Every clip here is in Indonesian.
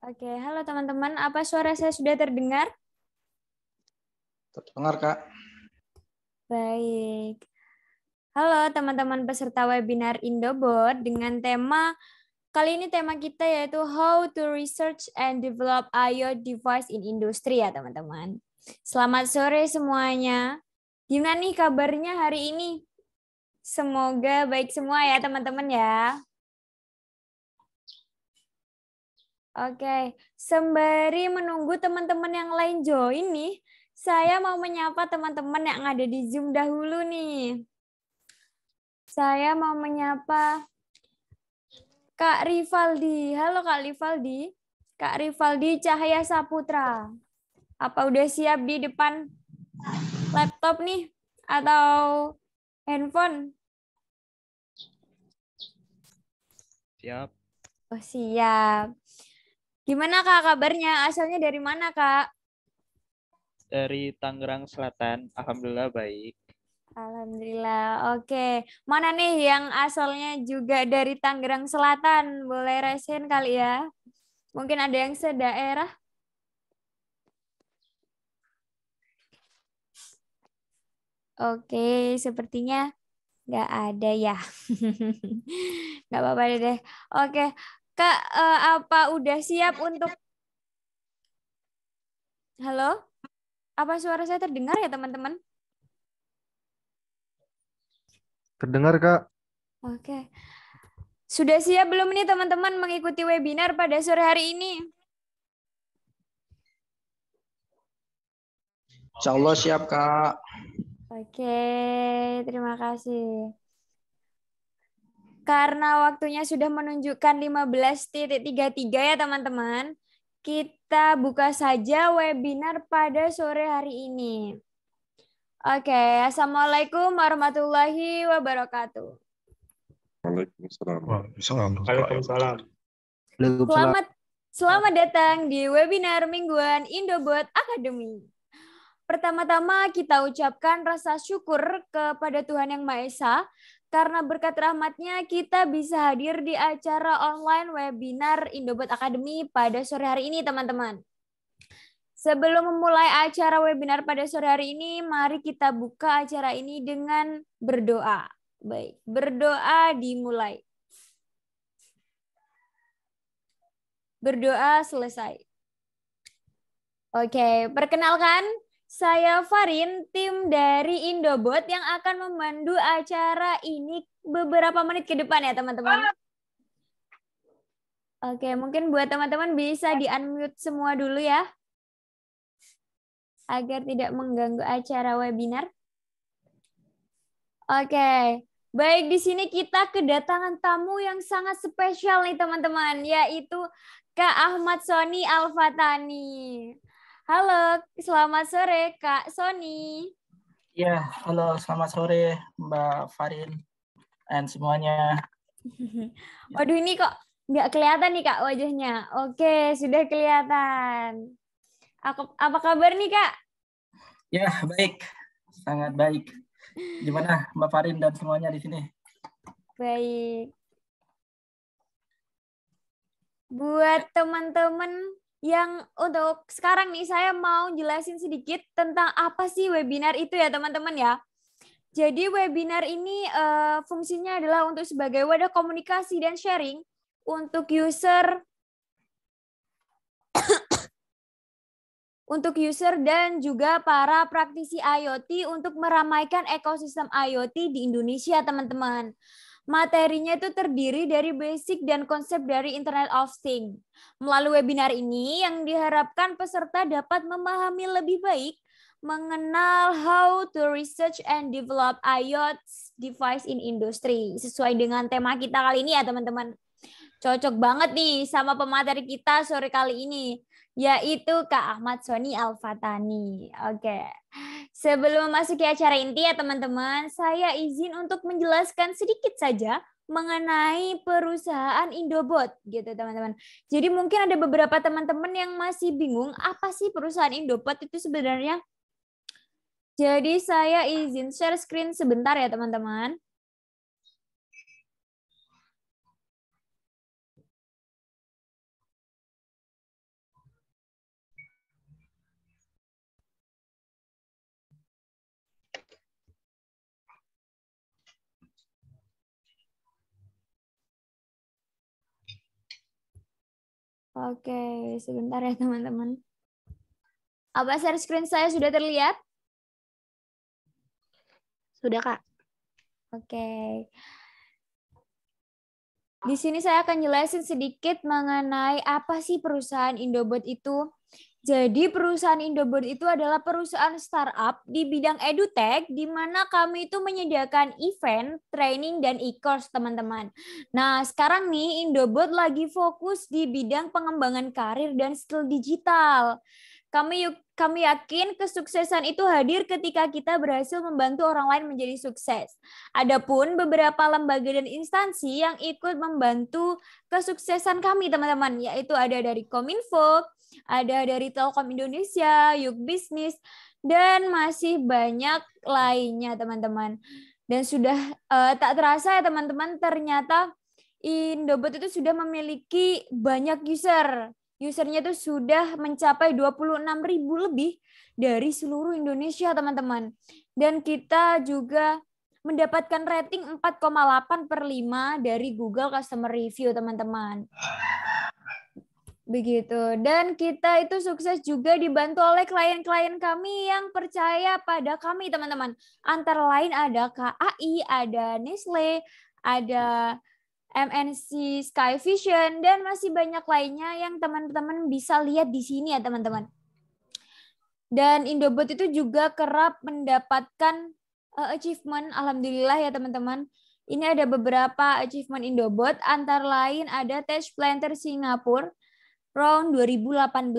Oke, halo teman-teman. Apa suara saya sudah terdengar? Terdengar, Kak. Baik. Halo teman-teman peserta webinar Indobot dengan tema, kali ini tema kita yaitu How to Research and Develop IoT Device in Industry ya teman-teman. Selamat sore semuanya. Gimana nih kabarnya hari ini? Semoga baik semua ya teman-teman ya. Oke, sembari menunggu teman-teman yang lain join nih, saya mau menyapa teman-teman yang ada di Zoom dahulu nih. Saya mau menyapa Kak Rivaldi. Halo Kak Rivaldi. Kak Rivaldi Cahaya Saputra. Apa udah siap di depan laptop nih? Atau handphone? Siap. Oh siap. Gimana Kak kabarnya? Asalnya dari mana Kak? Dari Tangerang Selatan, alhamdulillah baik. Alhamdulillah. Oke. Mana nih yang asalnya juga dari Tangerang Selatan? Boleh resen kali ya? Mungkin ada yang sedaerah? Oke, sepertinya nggak ada ya. Nggak apa-apa deh. Oke. Kak, apa udah siap untuk... Halo? Apa suara saya terdengar ya teman-teman? Terdengar, Kak. Oke. Sudah siap belum nih teman-teman mengikuti webinar pada sore hari ini? Insya Allah siap, Kak. Oke, terima kasih. Karena waktunya sudah menunjukkan 15:33 ya teman-teman, kita buka saja webinar pada sore hari ini. Oke, Assalamualaikum warahmatullahi wabarakatuh. Waalaikumsalam. Waalaikumsalam. Selamat datang di webinar mingguan Indobot Academy. Pertama-tama kita ucapkan rasa syukur kepada Tuhan Yang Maha Esa karena berkat rahmatnya kita bisa hadir di acara online webinar Indobot Academy pada sore hari ini teman-teman. Sebelum memulai acara webinar pada sore hari ini, mari kita buka acara ini dengan berdoa. Baik, berdoa dimulai. Berdoa selesai. Oke, perkenalkan saya Farin, tim dari Indobot yang akan memandu acara ini beberapa menit ke depan ya teman-teman. Oke, mungkin buat teman-teman bisa di-unmute semua dulu ya, agar tidak mengganggu acara webinar. Oke, baik di sini kita kedatangan tamu yang sangat spesial nih teman-teman, yaitu Kak Ahmad Sony Al-Fatani. Halo, selamat sore Kak Sony. Ya, halo, selamat sore Mbak Farin dan semuanya. Waduh, ini kok nggak kelihatan nih Kak wajahnya. Oke, sudah kelihatan. Apa kabar nih Kak? Ya, baik, sangat baik. Gimana Mbak Farin dan semuanya di sini? Baik. Buat teman-teman yang untuk sekarang nih saya mau jelasin sedikit tentang apa sih webinar itu ya teman-teman ya. Jadi webinar ini fungsinya adalah untuk sebagai wadah komunikasi dan sharing untuk user dan juga para praktisi IoT untuk meramaikan ekosistem IoT di Indonesia, teman-teman. Materinya itu terdiri dari basic dan konsep dari Internet of Things. Melalui webinar ini yang diharapkan peserta dapat memahami lebih baik mengenal how to research and develop IoT device in industry. Sesuai dengan tema kita kali ini ya teman-teman. Cocok banget nih sama pemateri kita sore kali ini, yaitu Kak Ahmad Sony Al-Fatani. Oke. Sebelum memasuki acara inti ya teman-teman, saya izin untuk menjelaskan sedikit saja mengenai perusahaan Indobot gitu teman-teman. Jadi mungkin ada beberapa teman-teman yang masih bingung apa sih perusahaan Indobot itu sebenarnya. Jadi saya izin share screen sebentar ya teman-teman. Oke, sebentar ya teman-teman. Apa share screen saya sudah terlihat? Sudah, Kak. Oke. Di sini saya akan jelasin sedikit mengenai apa sih perusahaan Indobot itu. Jadi perusahaan Indobot itu adalah perusahaan startup di bidang edutech di mana kami itu menyediakan event, training, dan e-course teman-teman. Nah sekarang nih Indobot lagi fokus di bidang pengembangan karir dan skill digital. Kami yakin kesuksesan itu hadir ketika kita berhasil membantu orang lain menjadi sukses. Adapun beberapa lembaga dan instansi yang ikut membantu kesuksesan kami teman-teman, yaitu ada dari Kominfo, ada dari Telkom Indonesia, Yuk Bisnis, dan masih banyak lainnya teman-teman. Dan sudah tak terasa ya teman-teman, ternyata Indobot itu sudah memiliki banyak user. Usernya itu sudah mencapai 26.000 lebih dari seluruh Indonesia teman-teman. Dan kita juga mendapatkan rating 4,8/5 dari Google Customer Review teman-teman. Begitu. Dan kita itu sukses juga dibantu oleh klien-klien kami yang percaya pada kami teman-teman. Antara lain ada KAI, ada Nestle, ada MNC Sky Vision, dan masih banyak lainnya yang teman-teman bisa lihat di sini ya teman-teman. Dan Indobot itu juga kerap mendapatkan achievement, alhamdulillah ya teman-teman. Ini ada beberapa achievement Indobot, antara lain ada Tech Planter Singapura round 2018.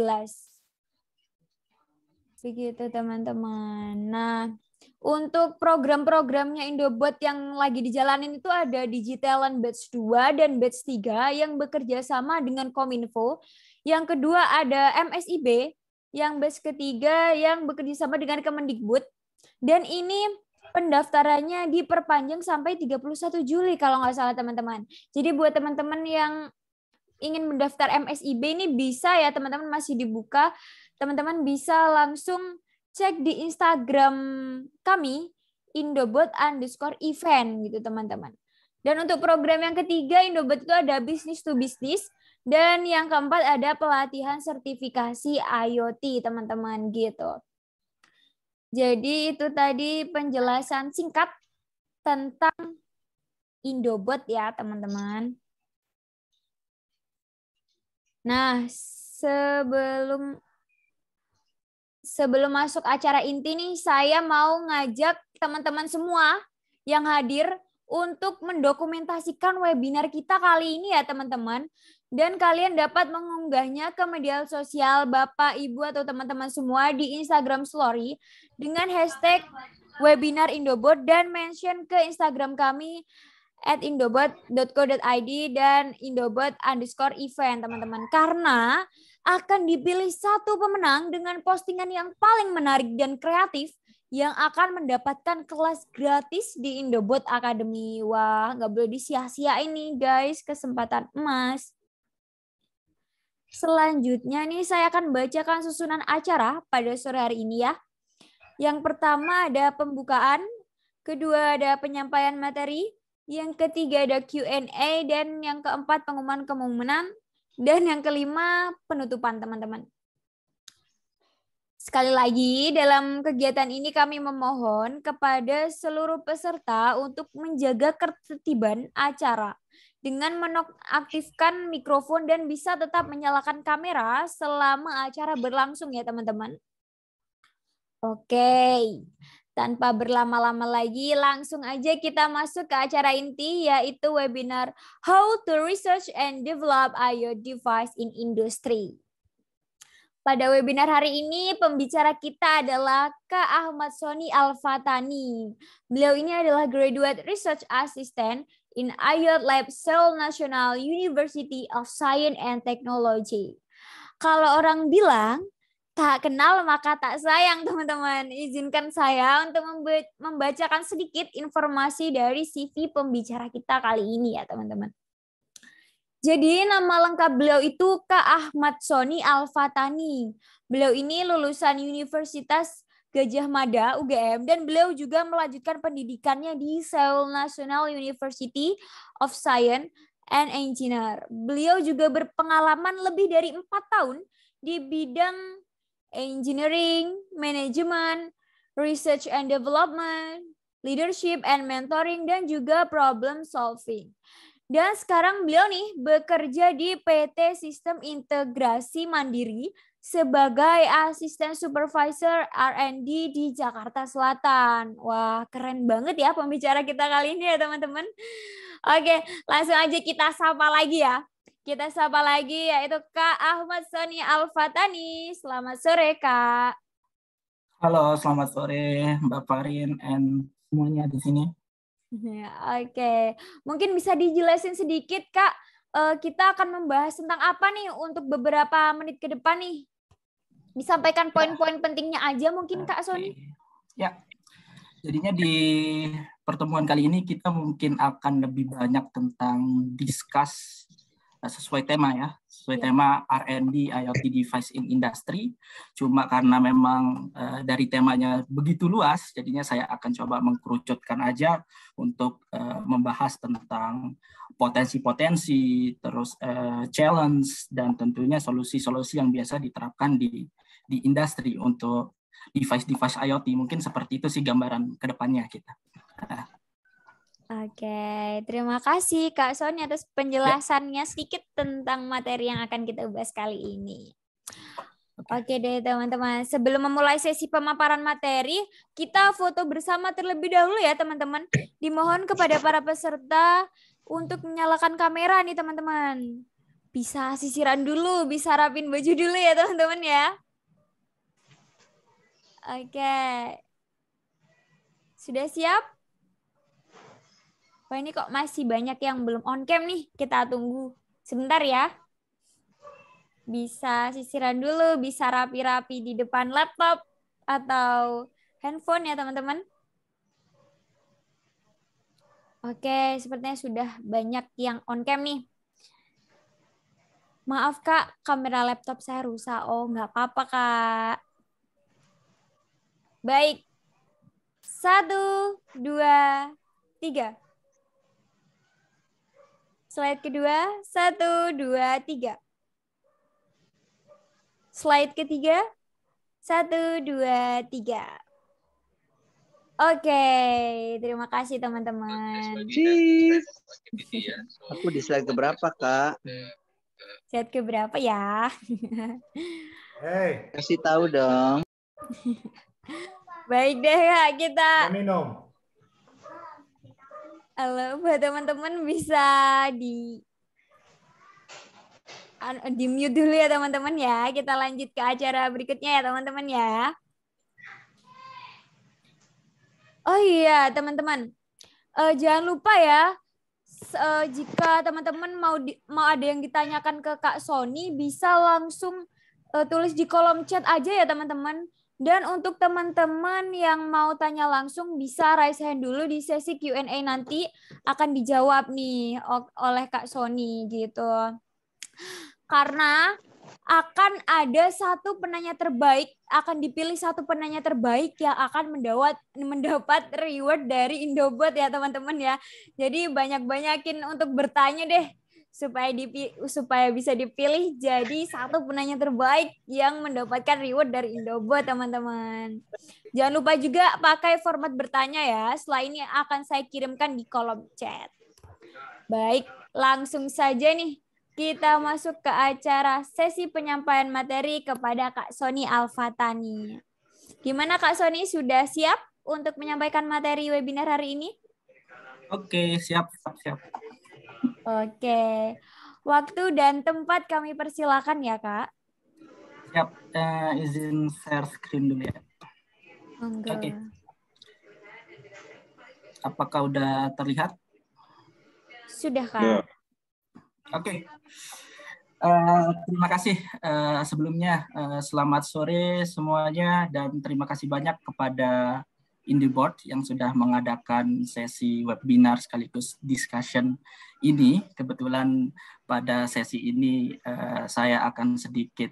Begitu teman-teman. Nah, untuk program-programnya Indobot yang lagi dijalanin itu ada Digitalent Batch 2 dan Batch 3 yang bekerja sama dengan Kominfo. Yang kedua ada MSIB, yang batch ketiga yang bekerja sama dengan Kemendikbud. Dan ini pendaftarannya diperpanjang sampai 31 Juli kalau nggak salah teman-teman. Jadi buat teman-teman yang ingin mendaftar MSIB ini bisa ya teman-teman, masih dibuka. Teman-teman bisa langsung cek di Instagram kami, Indobot_event gitu teman-teman. Dan untuk program yang ketiga, Indobot itu ada business to business. Dan yang keempat ada pelatihan sertifikasi IoT teman-teman gitu. Jadi itu tadi penjelasan singkat tentang Indobot ya teman-teman. Nah, sebelum masuk acara inti nih, saya mau ngajak teman-teman semua yang hadir untuk mendokumentasikan webinar kita kali ini ya teman-teman. Dan kalian dapat mengunggahnya ke media sosial Bapak, Ibu, atau teman-teman semua di Instagram Story dengan hashtag webinar Indobot dan mention ke Instagram kami @indobot.co.id dan indobot_event teman-teman. Karena akan dipilih satu pemenang dengan postingan yang paling menarik dan kreatif yang akan mendapatkan kelas gratis di Indobot Academy. Wah, nggak boleh disia-siain nih guys, kesempatan emas. Selanjutnya nih saya akan bacakan susunan acara pada sore hari ini ya. Yang pertama ada pembukaan, kedua ada penyampaian materi, yang ketiga ada Q&A, dan yang keempat pengumuman kemenangan, dan yang kelima penutupan teman-teman. Sekali lagi dalam kegiatan ini kami memohon kepada seluruh peserta untuk menjaga ketertiban acara dengan menonaktifkan mikrofon dan bisa tetap menyalakan kamera selama acara berlangsung ya teman-teman. Oke, tanpa berlama-lama lagi langsung aja kita masuk ke acara inti yaitu webinar How to Research and Develop IoT Device in Industry. Pada webinar hari ini pembicara kita adalah Kak Ahmad Soni Al-Fatani. Beliau ini adalah Graduate Research Assistant in IoT Lab Seoul National University of Science and Technology. Kalau orang bilang tak kenal maka tak sayang teman-teman. Izinkan saya untuk membacakan sedikit informasi dari CV pembicara kita kali ini ya teman-teman. Jadi nama lengkap beliau itu Kak Ahmad Soni Al-Fatani. Beliau ini lulusan Universitas Gadjah Mada UGM dan beliau juga melanjutkan pendidikannya di Seoul National University of Science and Engineer. Beliau juga berpengalaman lebih dari 4 tahun di bidang engineering, management, research and development, leadership and mentoring, dan juga problem solving. Dan sekarang beliau nih bekerja di PT Sistem Integrasi Mandiri sebagai asisten supervisor R&D di Jakarta Selatan. Wah, keren banget ya pembicara kita kali ini ya teman-teman. Oke, langsung aja kita sapa lagi ya. Kita sapa lagi yaitu Kak Ahmad Sony Al-Fatani. Selamat sore, Kak. Halo, selamat sore Mbak Farin and semuanya di sini. Oke, mungkin bisa dijelasin sedikit Kak, kita akan membahas tentang apa nih untuk beberapa menit ke depan nih? Disampaikan poin-poin pentingnya aja mungkin Kak Sony. Ya, jadinya di pertemuan kali ini kita mungkin akan lebih banyak tentang discuss sesuai tema ya, sesuai tema R&D IoT Device in Industry. Cuma karena memang dari temanya begitu luas, jadinya saya akan coba mengkerucutkan aja untuk membahas tentang potensi-potensi, terus challenge, dan tentunya solusi-solusi yang biasa diterapkan di industri untuk device-device IoT. Mungkin seperti itu sih gambaran ke depannya kita. Oke, terima kasih Kak Sony atas penjelasannya sedikit tentang materi yang akan kita bahas kali ini. Oke deh teman-teman, sebelum memulai sesi pemaparan materi, kita foto bersama terlebih dahulu ya teman-teman. Dimohon kepada para peserta untuk menyalakan kamera nih teman-teman. Bisa sisiran dulu, bisa rapin baju dulu ya teman-teman ya. Oke, sudah siap? Wah, ini kok masih banyak yang belum on cam nih. Kita tunggu sebentar ya. Bisa sisiran dulu, bisa rapi-rapi di depan laptop atau handphone ya teman-teman. Oke, sepertinya sudah banyak yang on cam nih. Maaf Kak, kamera laptop saya rusak. Oh, nggak apa-apa Kak. Baik. 1, 2, 3. Slide kedua, 1, 2, 3. Slide ketiga, 1, 2, 3. Oke, terima kasih teman-teman. Aku di slide keberapa, Kak? Slide keberapa ya? Hey, kasih tahu dong. Baik deh Kak, kita. Minum. Halo, buat teman-teman bisa di mute dulu ya teman-teman ya. Kita lanjut ke acara berikutnya ya teman-teman ya. Oh iya teman-teman, jangan lupa ya, jika teman-teman mau ada yang ditanyakan ke Kak Sony, bisa langsung tulis di kolom chat aja ya teman-teman. Dan untuk teman-teman yang mau tanya langsung bisa raise hand dulu di sesi Q&A nanti akan dijawab nih oleh Kak Sony gitu. Karena akan ada satu penanya terbaik, akan dipilih satu penanya terbaik yang akan mendapat reward dari Indobot ya teman-teman ya. Jadi banyak-banyakin untuk bertanya deh supaya bisa dipilih jadi satu penanya terbaik yang mendapatkan reward dari Indobot teman-teman. Jangan lupa juga pakai format bertanya ya. Setelah ini akan saya kirimkan di kolom chat. Baik, langsung saja nih kita masuk ke acara sesi penyampaian materi kepada Kak Sony Al-Fatani. Gimana Kak Sony, sudah siap untuk menyampaikan materi webinar hari ini? Oke, siap. Oke, waktu dan tempat kami persilakan ya Kak. Siap, izin share screen dulu ya. Oke. Apakah udah terlihat? Sudah Kak. Ya. Oke. Terima kasih sebelumnya. Selamat sore semuanya dan terima kasih banyak kepada Indobot yang sudah mengadakan sesi webinar sekaligus discussion ini. Kebetulan pada sesi ini saya akan sedikit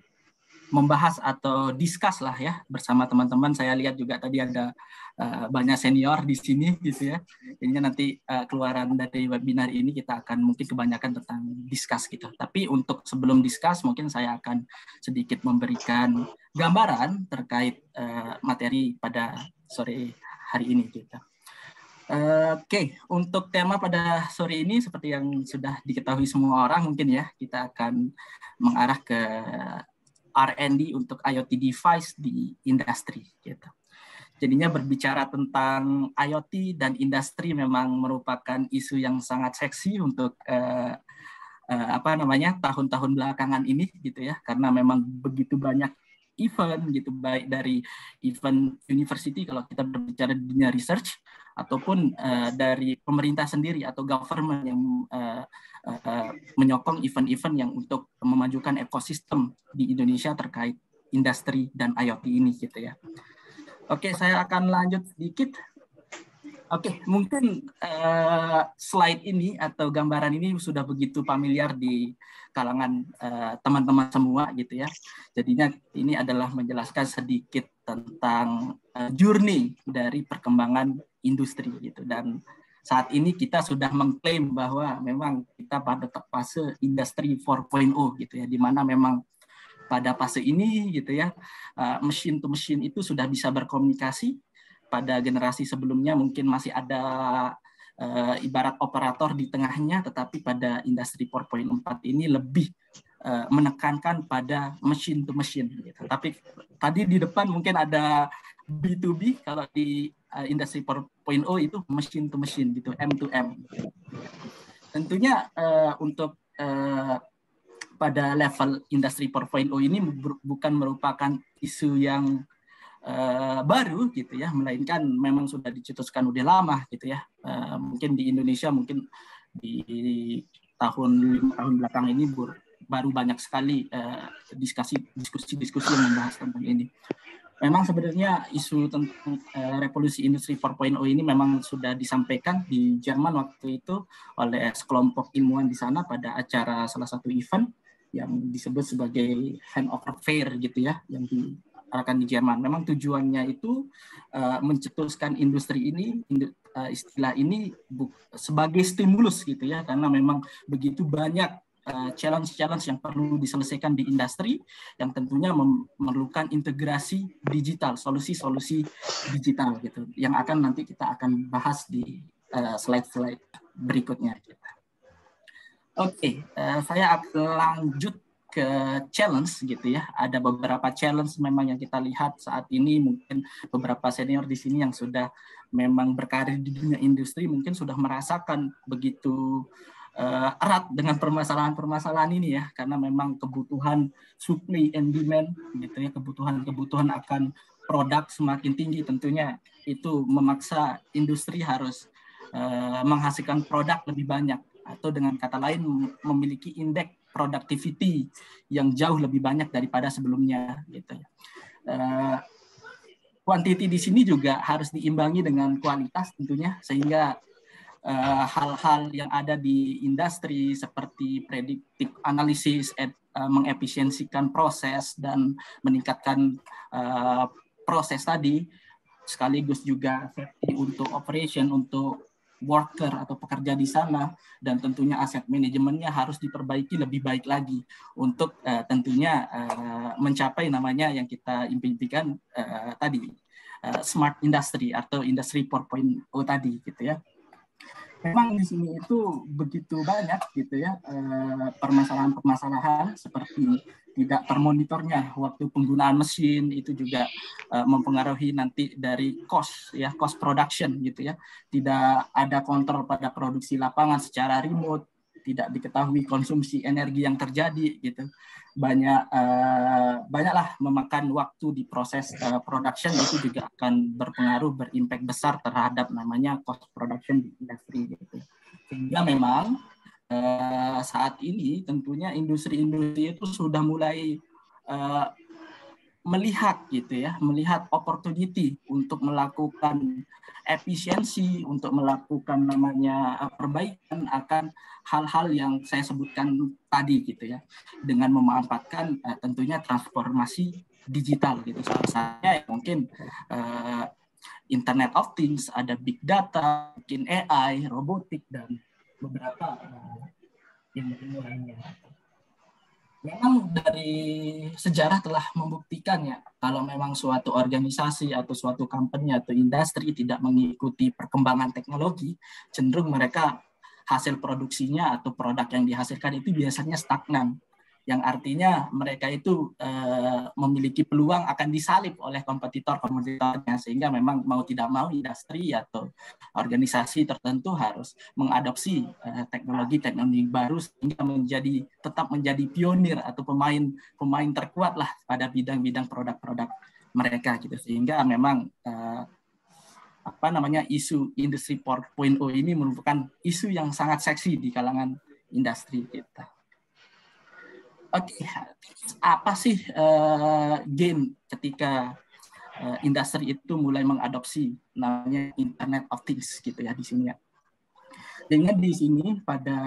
membahas atau discuss lah ya bersama teman-teman. Saya lihat juga tadi ada banyak senior di sini gitu ya. Jadinya nanti keluaran dari webinar ini kita akan mungkin kebanyakan tentang discuss gitu. Tapi untuk sebelum discuss mungkin saya akan sedikit memberikan gambaran terkait materi pada sore hari ini gitu. Oke, untuk tema pada sore ini seperti yang sudah diketahui semua orang mungkin ya, kita akan mengarah ke R&D untuk IoT device di industri gitu. Jadinya berbicara tentang IoT dan industri memang merupakan isu yang sangat seksi untuk tahun-tahun belakangan ini gitu ya, karena memang begitu banyak event gitu, baik dari event university kalau kita berbicara di dunia research ataupun dari pemerintah sendiri atau government yang menyokong event-event yang untuk memajukan ekosistem di Indonesia terkait industri dan IoT ini gitu ya. Oke, saya akan lanjut sedikit. Oke, mungkin slide ini atau gambaran ini sudah begitu familiar di kalangan teman-teman semua gitu ya. Jadinya ini adalah menjelaskan sedikit tentang journey dari perkembangan industri gitu. Dan saat ini kita sudah mengklaim bahwa memang kita pada fase industri 4.0 gitu ya, di mana memang pada fase ini gitu ya, machine to machine itu sudah bisa berkomunikasi. Pada generasi sebelumnya mungkin masih ada ibarat operator di tengahnya, tetapi pada industri 4.4 ini lebih menekankan pada machine to machine gitu. Tapi tadi di depan mungkin ada B2B, kalau di industri 4.0 itu machine to machine gitu, M to M. Tentunya untuk pada level industri 4.0 ini bukan merupakan isu yang baru gitu ya, melainkan memang sudah dicetuskan udah lama gitu ya. Mungkin di Indonesia mungkin di tahun belakang ini baru banyak sekali diskusi yang membahas tentang ini. Memang sebenarnya isu tentang revolusi industri 4.0 ini memang sudah disampaikan di Jerman waktu itu oleh sekelompok ilmuwan di sana pada acara salah satu event yang disebut sebagai Hannover Fair gitu ya, yang akan di Jerman. Memang tujuannya itu mencetuskan industri ini, istilah ini sebagai stimulus gitu ya, karena memang begitu banyak challenge-challenge yang perlu diselesaikan di industri yang tentunya memerlukan integrasi digital, solusi-solusi digital gitu, yang akan nanti kita akan bahas di slide-slide berikutnya. Oke, saya akan lanjut ke challenge gitu ya. Ada beberapa challenge memang yang kita lihat saat ini, mungkin beberapa senior di sini yang sudah memang berkarir di dunia industri mungkin sudah merasakan begitu erat dengan permasalahan-permasalahan ini ya, karena memang kebutuhan supply and demand gitu ya, kebutuhan akan produk semakin tinggi, tentunya itu memaksa industri harus menghasilkan produk lebih banyak, atau dengan kata lain memiliki indeks productivity yang jauh lebih banyak daripada sebelumnya gitu ya. Quantity di sini juga harus diimbangi dengan kualitas tentunya, sehingga hal-hal yang ada di industri seperti predictive analysis, mengefisiensikan proses dan meningkatkan proses tadi, sekaligus juga safety untuk operation, untuk worker atau pekerja di sana, dan tentunya aset manajemennya harus diperbaiki lebih baik lagi untuk tentunya mencapai namanya yang kita impikan tadi, smart industry atau industri 4.0 tadi gitu ya. Memang di sini itu begitu banyak gitu ya permasalahan-permasalahan seperti tidak termonitornya waktu penggunaan mesin, itu juga mempengaruhi nanti dari cost production gitu ya. Tidak ada kontrol pada produksi lapangan secara remote, tidak diketahui konsumsi energi yang terjadi gitu. Banyaklah memakan waktu di proses production, itu juga akan berpengaruh, berimpact besar terhadap namanya cost production di industri gitu. Sehingga memang saat ini tentunya industri-industri itu sudah mulai melihat gitu ya, melihat opportunity untuk melakukan efisiensi, untuk melakukan namanya perbaikan akan hal-hal yang saya sebutkan tadi gitu ya, dengan memanfaatkan tentunya transformasi digital gitu. Salah satunya mungkin Internet of Things, ada big data, mungkin AI, robotik dan beberapa ilmu lainnya. Memang dari sejarah telah membuktikan ya, kalau memang suatu organisasi atau suatu company atau industri tidak mengikuti perkembangan teknologi, cenderung mereka hasil produksinya atau produk yang dihasilkan itu biasanya stagnan. Yang artinya mereka itu memiliki peluang akan disalip oleh kompetitor-kompetitornya, sehingga memang mau tidak mau industri atau organisasi tertentu harus mengadopsi teknologi-teknologi baru sehingga tetap menjadi pionir atau pemain terkuat lah pada bidang-bidang produk-produk mereka gitu, sehingga memang isu industri 4.0 ini merupakan isu yang sangat seksi di kalangan industri kita. Oke, apa sih gain ketika industri itu mulai mengadopsi namanya Internet of Things gitu ya di sini ya. Dengan di sini pada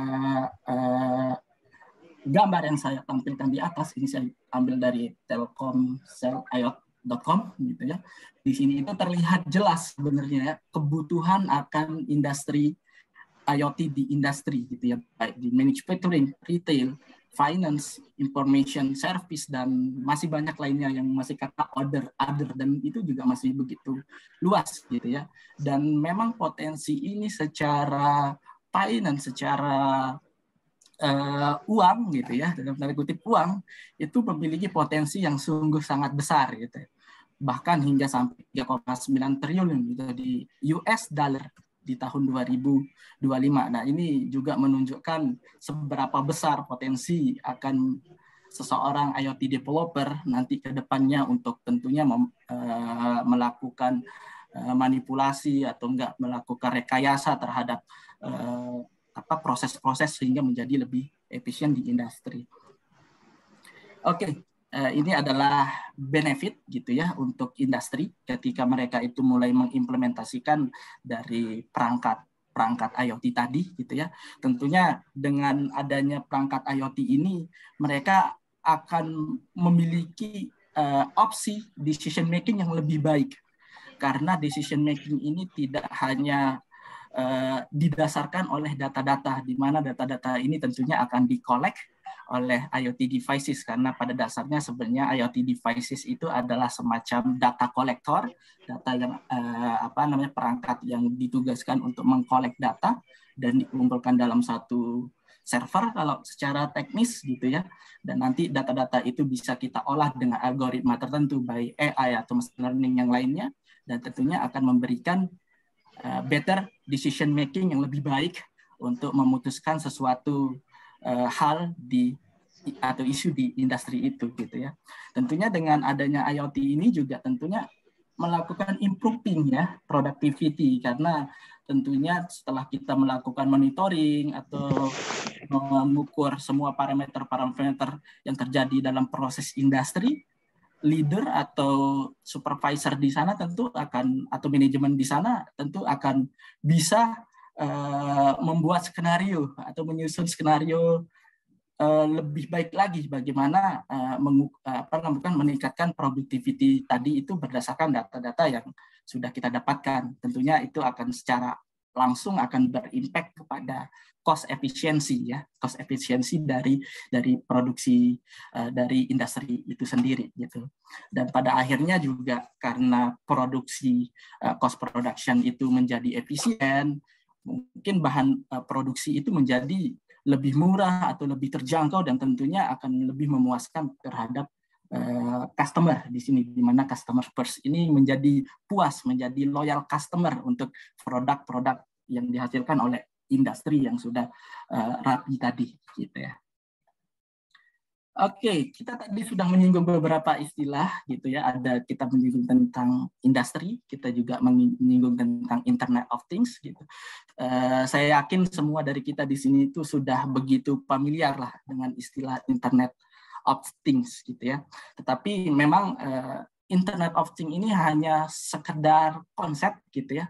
gambar yang saya tampilkan di atas ini saya ambil dari telkomseliot.com gitu ya. Di sini itu terlihat jelas sebenarnya ya, kebutuhan akan industri IoT di industri gitu ya, baik di manufacturing, retail, finance, information service, dan masih banyak lainnya yang masih kata other, dan itu juga masih begitu luas gitu ya. Dan memang potensi ini secara finance, secara uang gitu ya, dalam tanda kutip uang, itu memiliki potensi yang sungguh sangat besar gitu ya. Bahkan hingga sampai 3,9 triliun gitu di US dollar di tahun 2025. Nah, ini juga menunjukkan seberapa besar potensi akan seseorang IoT developer nanti ke depannya untuk tentunya melakukan manipulasi atau enggak melakukan rekayasa terhadap proses-proses sehingga menjadi lebih efisien di industri. Oke. Ini adalah benefit gitu ya untuk industri ketika mereka itu mulai mengimplementasikan dari perangkat IoT tadi gitu ya. Tentunya dengan adanya perangkat IoT ini mereka akan memiliki opsi decision making yang lebih baik, karena decision making ini tidak hanya didasarkan oleh data-data, di mana data-data ini tentunya akan di-collect oleh IoT devices, karena pada dasarnya sebenarnya IoT devices itu adalah semacam data kolektor, data yang perangkat yang ditugaskan untuk mengkolek data dan dikumpulkan dalam satu server kalau secara teknis gitu ya, dan nanti data-data itu bisa kita olah dengan algoritma tertentu baik AI atau machine learning yang lainnya, dan tentunya akan memberikan better decision making yang lebih baik untuk memutuskan sesuatu hal atau isu di industri itu gitu ya. Tentunya dengan adanya IoT ini juga tentunya melakukan improving ya productivity, karena tentunya setelah kita melakukan monitoring atau mengukur semua parameter yang terjadi dalam proses industri, leader atau supervisor di sana tentu akan, atau manajemen di sana tentu akan bisa membuat skenario atau menyusun skenario lebih baik lagi bagaimana meningkatkan productivity tadi itu berdasarkan data-data yang sudah kita dapatkan. Tentunya itu akan secara langsung akan berimpact kepada cost efisiensi ya, cost efisiensi dari produksi dari industri itu sendiri gitu. Dan pada akhirnya juga karena produksi cost production itu menjadi efisien, mungkin bahan produksi itu menjadi lebih murah atau lebih terjangkau, dan tentunya akan lebih memuaskan terhadap customer di sini, di mana customer first ini menjadi puas, menjadi loyal customer untuk produk-produk yang dihasilkan oleh industri yang sudah rapi tadi gitu ya. Oke, kita tadi sudah menyinggung beberapa istilah gitu ya. Kita menyinggung tentang industri, kita juga menyinggung tentang Internet of Things gitu. Saya yakin semua dari kita di sini itu sudah begitu familiar lah dengan istilah Internet of Things gitu ya. Tetapi memang Internet of Things ini hanya sekedar konsep gitu ya.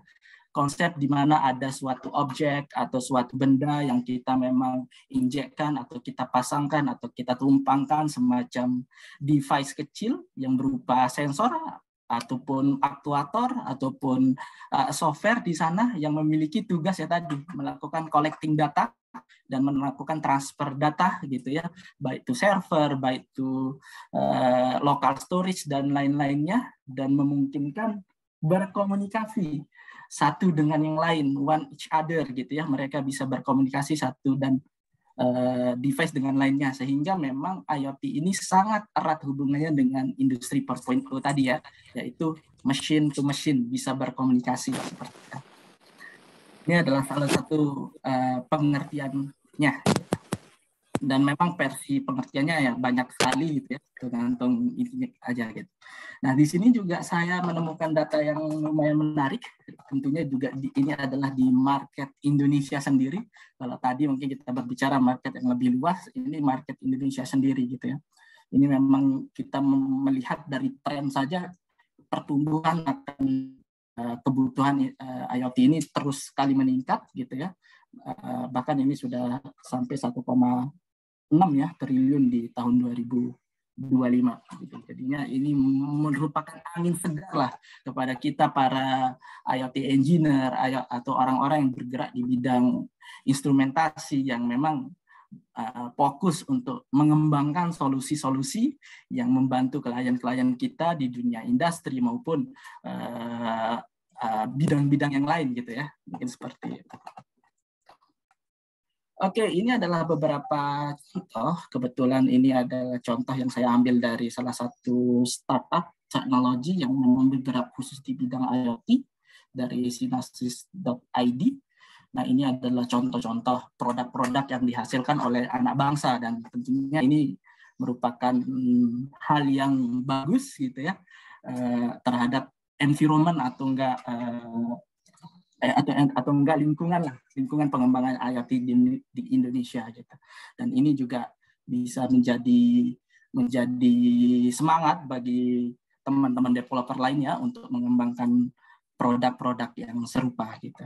Konsep di mana ada suatu objek atau suatu benda yang kita memang injekkan atau kita pasangkan atau kita tumpangkan semacam device kecil yang berupa sensor ataupun aktuator ataupun software di sana yang memiliki tugas ya tadi melakukan collecting data dan melakukan transfer data gitu ya, baik itu server, baik itu local storage dan lain-lainnya, dan memungkinkan berkomunikasi satu dengan yang lain, one each other gitu ya, mereka bisa berkomunikasi satu dan device dengan lainnya, sehingga memang IoT ini sangat erat hubungannya dengan industri 4.0 tadi ya, yaitu machine to machine, bisa berkomunikasi seperti itu. Ini adalah salah satu pengertiannya, dan memang versi pengertiannya ya banyak sekali gitu ya, tergantung intinya aja gitu. Nah di sini juga saya menemukan data yang lumayan menarik, tentunya juga ini adalah di market Indonesia sendiri. Kalau tadi mungkin kita berbicara market yang lebih luas, ini market Indonesia sendiri gitu ya. Ini memang kita melihat dari tren saja pertumbuhan akan kebutuhan IoT ini terus sekali meningkat gitu ya. Bahkan ini sudah sampai 1,6 ya triliun di tahun 2025 gitu. Jadinya ini merupakan angin segar lah kepada kita para IoT engineer atau orang-orang yang bergerak di bidang instrumentasi yang memang fokus untuk mengembangkan solusi-solusi yang membantu klien-klien kita di dunia industri maupun bidang-bidang yang lain gitu ya, mungkin seperti itu. Oke, ini adalah beberapa contoh. Kebetulan ini adalah contoh yang saya ambil dari salah satu startup teknologi yang memang bergerak khusus di bidang IoT dari Synopsys.id. Nah, ini adalah contoh-contoh produk-produk yang dihasilkan oleh anak bangsa, dan tentunya ini merupakan hal yang bagus gitu ya terhadap environment atau enggak lingkungan pengembangan IoT di Indonesia gitu. Dan ini juga bisa menjadi semangat bagi teman-teman developer lainnya untuk mengembangkan produk-produk yang serupa gitu.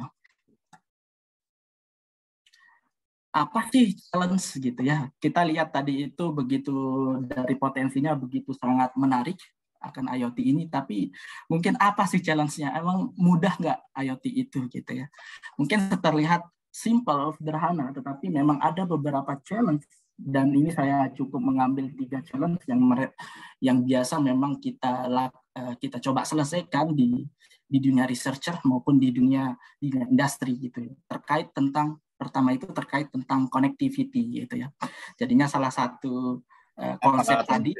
Apa sih challenge gitu ya? Kita lihat tadi itu begitu dari potensinya begitu sangat menarik akan IoT ini, tapi mungkin apa sih challenge-nya? Emang mudah nggak IoT itu gitu ya? Mungkin terlihat simple, sederhana, tetapi memang ada beberapa challenge, dan ini saya cukup mengambil 3 challenge yang biasa memang kita coba selesaikan di dunia researcher maupun di dunia industri gitu ya. Pertama itu terkait tentang connectivity gitu ya. Jadinya salah satu konsep tadi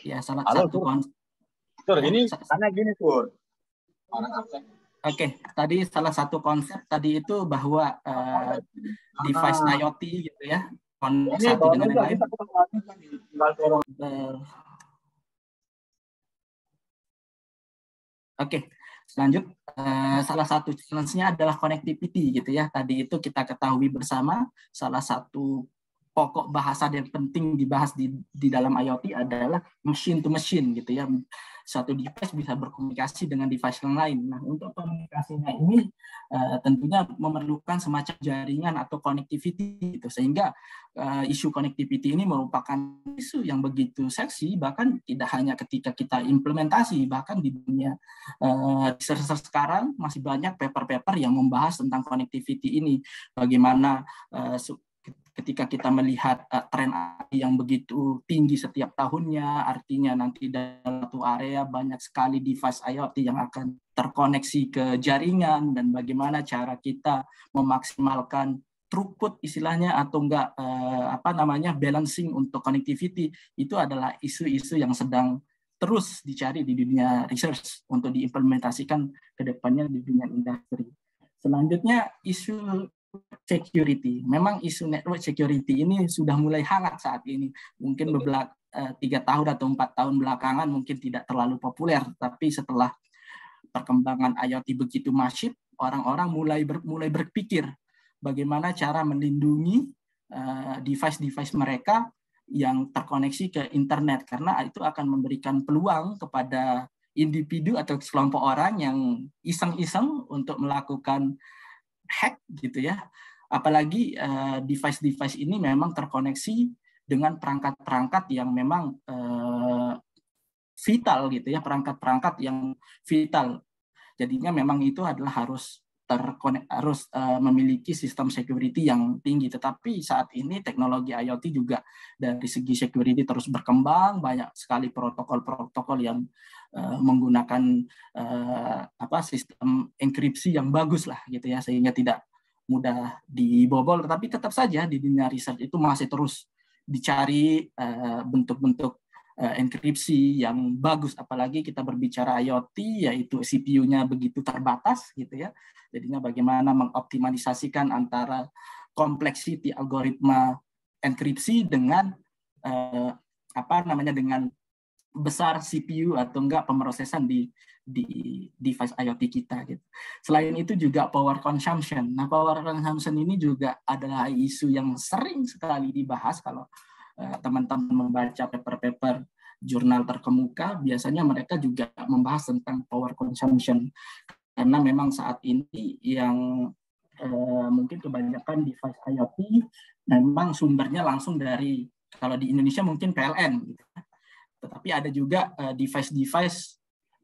ya satu konsep. Sur, ini karena gini, Sur. Oke, tadi salah satu konsep tadi itu bahwa device IoT gitu ya, satu dengan yang lain. Oke, lanjut. Salah satu challenge-nya adalah connectivity gitu ya. Tadi itu kita ketahui bersama salah satu pokok bahasa yang penting dibahas di dalam IoT adalah machine to machine gitu ya. Suatu device bisa berkomunikasi dengan device yang lain. Nah, untuk komunikasinya ini tentunya memerlukan semacam jaringan atau connectivity gitu. Sehingga isu connectivity ini merupakan isu yang begitu seksi, bahkan tidak hanya ketika kita implementasi, bahkan di dunia research sekarang masih banyak paper-paper yang membahas tentang connectivity ini. Bagaimana ketika kita melihat tren yang begitu tinggi setiap tahunnya, artinya nanti dalam satu area banyak sekali device IoT yang akan terkoneksi ke jaringan, dan bagaimana cara kita memaksimalkan throughput istilahnya atau enggak balancing untuk connectivity, itu adalah isu-isu yang sedang terus dicari di dunia research untuk diimplementasikan ke depannya di dunia industri. Selanjutnya isu security. Memang isu network security ini sudah mulai hangat saat ini. Mungkin 3 tahun atau 4 tahun belakangan mungkin tidak terlalu populer, tapi setelah perkembangan IoT begitu masif, orang-orang mulai berpikir bagaimana cara melindungi device-device mereka yang terkoneksi ke internet, karena itu akan memberikan peluang kepada individu atau sekelompok orang yang iseng-iseng untuk melakukan hack gitu ya. Apalagi device-device ini memang terkoneksi dengan perangkat-perangkat yang memang vital gitu ya, perangkat-perangkat yang vital. Jadinya memang itu adalah harus memiliki sistem security yang tinggi. Tetapi saat ini teknologi IoT juga dari segi security terus berkembang, banyak sekali protokol-protokol yang menggunakan sistem enkripsi yang bagus lah gitu ya, sehingga tidak mudah dibobol. Tetapi tetap saja di dunia research itu masih terus dicari bentuk-bentuk enkripsi yang bagus, apalagi kita berbicara IoT, yaitu CPU-nya begitu terbatas gitu ya. Jadinya bagaimana mengoptimalisasikan antara kompleksiti algoritma enkripsi dengan dengan besar CPU atau enggak pemrosesan di device IoT kita gitu. Selain itu juga power consumption. Nah, power consumption ini juga adalah isu yang sering sekali dibahas kalau teman-teman membaca paper-paper jurnal terkemuka, biasanya mereka juga membahas tentang power consumption. Karena memang saat ini yang mungkin kebanyakan device IoT memang sumbernya langsung dari, kalau di Indonesia mungkin PLN gitu. Tetapi ada juga device-device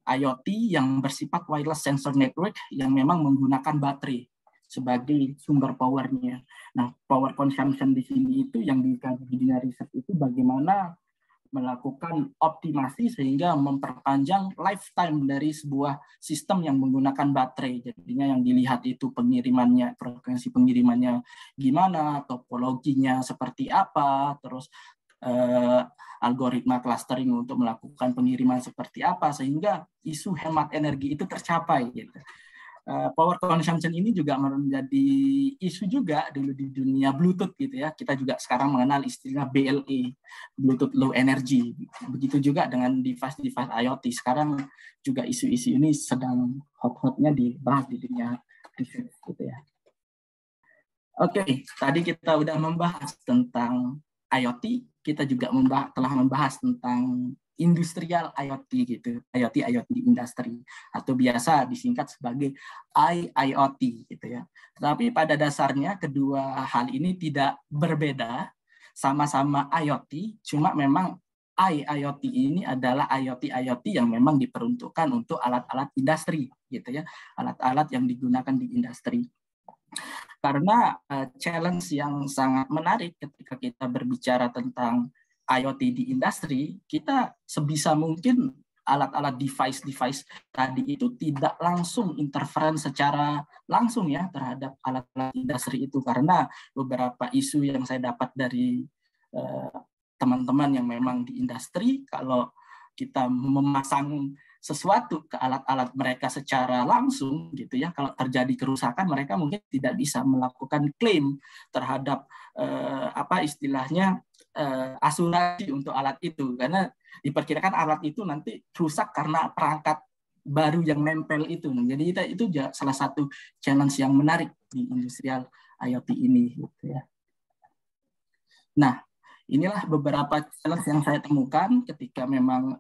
IoT yang bersifat wireless sensor network yang memang menggunakan baterai sebagai sumber powernya. Nah, power consumption di sini itu yang dikaji di dunia riset itu bagaimana melakukan optimasi sehingga memperpanjang lifetime dari sebuah sistem yang menggunakan baterai. Jadinya yang dilihat itu pengirimannya, frekuensi pengirimannya gimana, topologinya seperti apa, terus algoritma clustering untuk melakukan pengiriman seperti apa, sehingga isu hemat energi itu tercapai gitu. Power consumption ini juga menjadi isu juga dulu di dunia Bluetooth gitu ya. Kita juga sekarang mengenal istilah BLE, Bluetooth Low Energy. Begitu juga dengan device-device IoT. Sekarang juga isu-isu ini sedang hot-hotnya dibahas di dunia riset gitu ya. Oke, tadi kita udah membahas tentang IoT, kita juga telah membahas tentang industrial IoT gitu, IoT di industri, atau biasa disingkat sebagai IIoT gitu ya. Tetapi pada dasarnya kedua hal ini tidak berbeda, sama-sama IoT, cuma memang IIoT ini adalah IoT yang memang diperuntukkan untuk alat-alat industri gitu ya, alat-alat yang digunakan di industri. Karena challenge yang sangat menarik ketika kita berbicara tentang IoT di industri, kita sebisa mungkin alat-alat device tadi itu tidak langsung interferen secara langsung ya terhadap alat-alat industri itu, karena beberapa isu yang saya dapat dari teman-teman yang memang di industri, kalau kita memasang sesuatu ke alat-alat mereka secara langsung gitu ya, kalau terjadi kerusakan mereka mungkin tidak bisa melakukan klaim terhadap asuransi untuk alat itu, karena diperkirakan alat itu nanti rusak karena perangkat baru yang nempel itu. Jadi itu salah satu challenge yang menarik di industrial IoT ini gitu ya. Nah, inilah beberapa challenge yang saya temukan ketika memang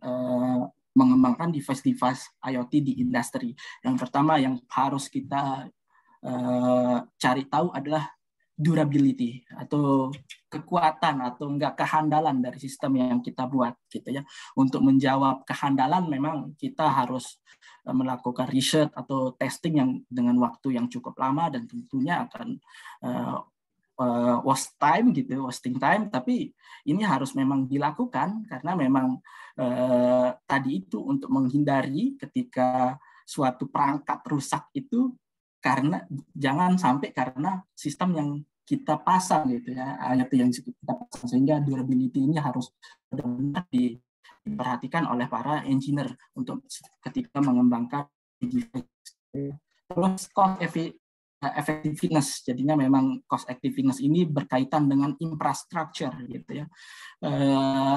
mengembangkan device-device IoT di industri. Yang pertama yang harus kita cari tahu adalah durability atau kekuatan atau enggak kehandalan dari sistem yang kita buat gitu ya. Untuk menjawab kehandalan memang kita harus melakukan riset atau testing yang dengan waktu yang cukup lama dan tentunya akan wasting time, tapi ini harus memang dilakukan karena memang tadi itu untuk menghindari ketika suatu perangkat rusak itu karena jangan sampai karena sistem yang kita pasang gitu ya, IoT yang kita pasang, sehingga durability ini harus benar-benar diperhatikan oleh para engineer untuk ketika mengembangkan device. Terus cost effectiveness, jadinya memang cost effectiveness ini berkaitan dengan infrastructure gitu ya.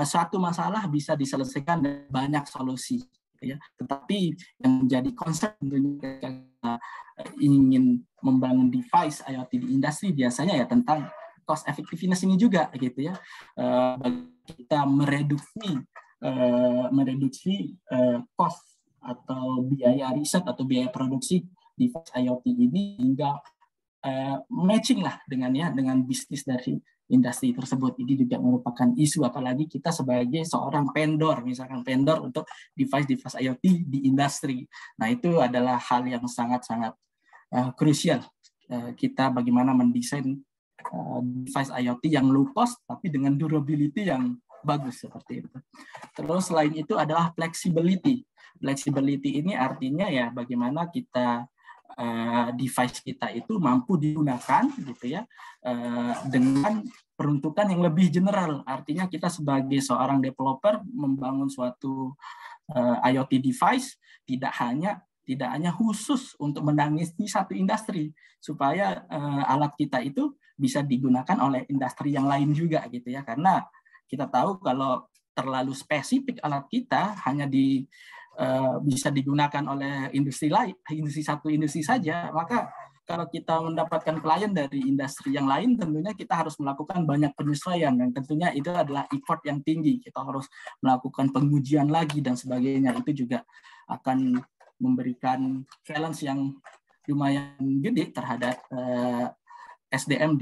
Satu masalah bisa diselesaikan dengan banyak solusi gitu ya. Tetapi yang menjadi concern tentunya ketika ingin membangun device IoT di industri biasanya ya tentang cost effectiveness ini juga gitu ya. kita mereduksi cost atau biaya riset atau biaya produksi device IoT ini hingga matching lah dengan bisnis dari industri tersebut. Ini juga merupakan isu, apalagi kita sebagai seorang vendor, misalkan vendor untuk device IoT di industri. Nah, itu adalah hal yang sangat-sangat krusial. Kita bagaimana mendesain device IoT yang low cost tapi dengan durability yang bagus seperti itu. Terus selain itu adalah flexibility. Flexibility ini artinya ya bagaimana kita device kita itu mampu digunakan gitu ya dengan peruntukan yang lebih general. Artinya kita sebagai seorang developer membangun suatu IoT device tidak hanya khusus untuk menangani satu industri, supaya alat kita itu bisa digunakan oleh industri yang lain juga gitu ya. Karena kita tahu kalau terlalu spesifik alat kita hanya bisa digunakan oleh industri saja, maka kalau kita mendapatkan klien dari industri yang lain, tentunya kita harus melakukan banyak penyesuaian, dan tentunya itu adalah effort yang tinggi. Kita harus melakukan pengujian lagi dan sebagainya. Itu juga akan memberikan challenge yang lumayan gede terhadap SDM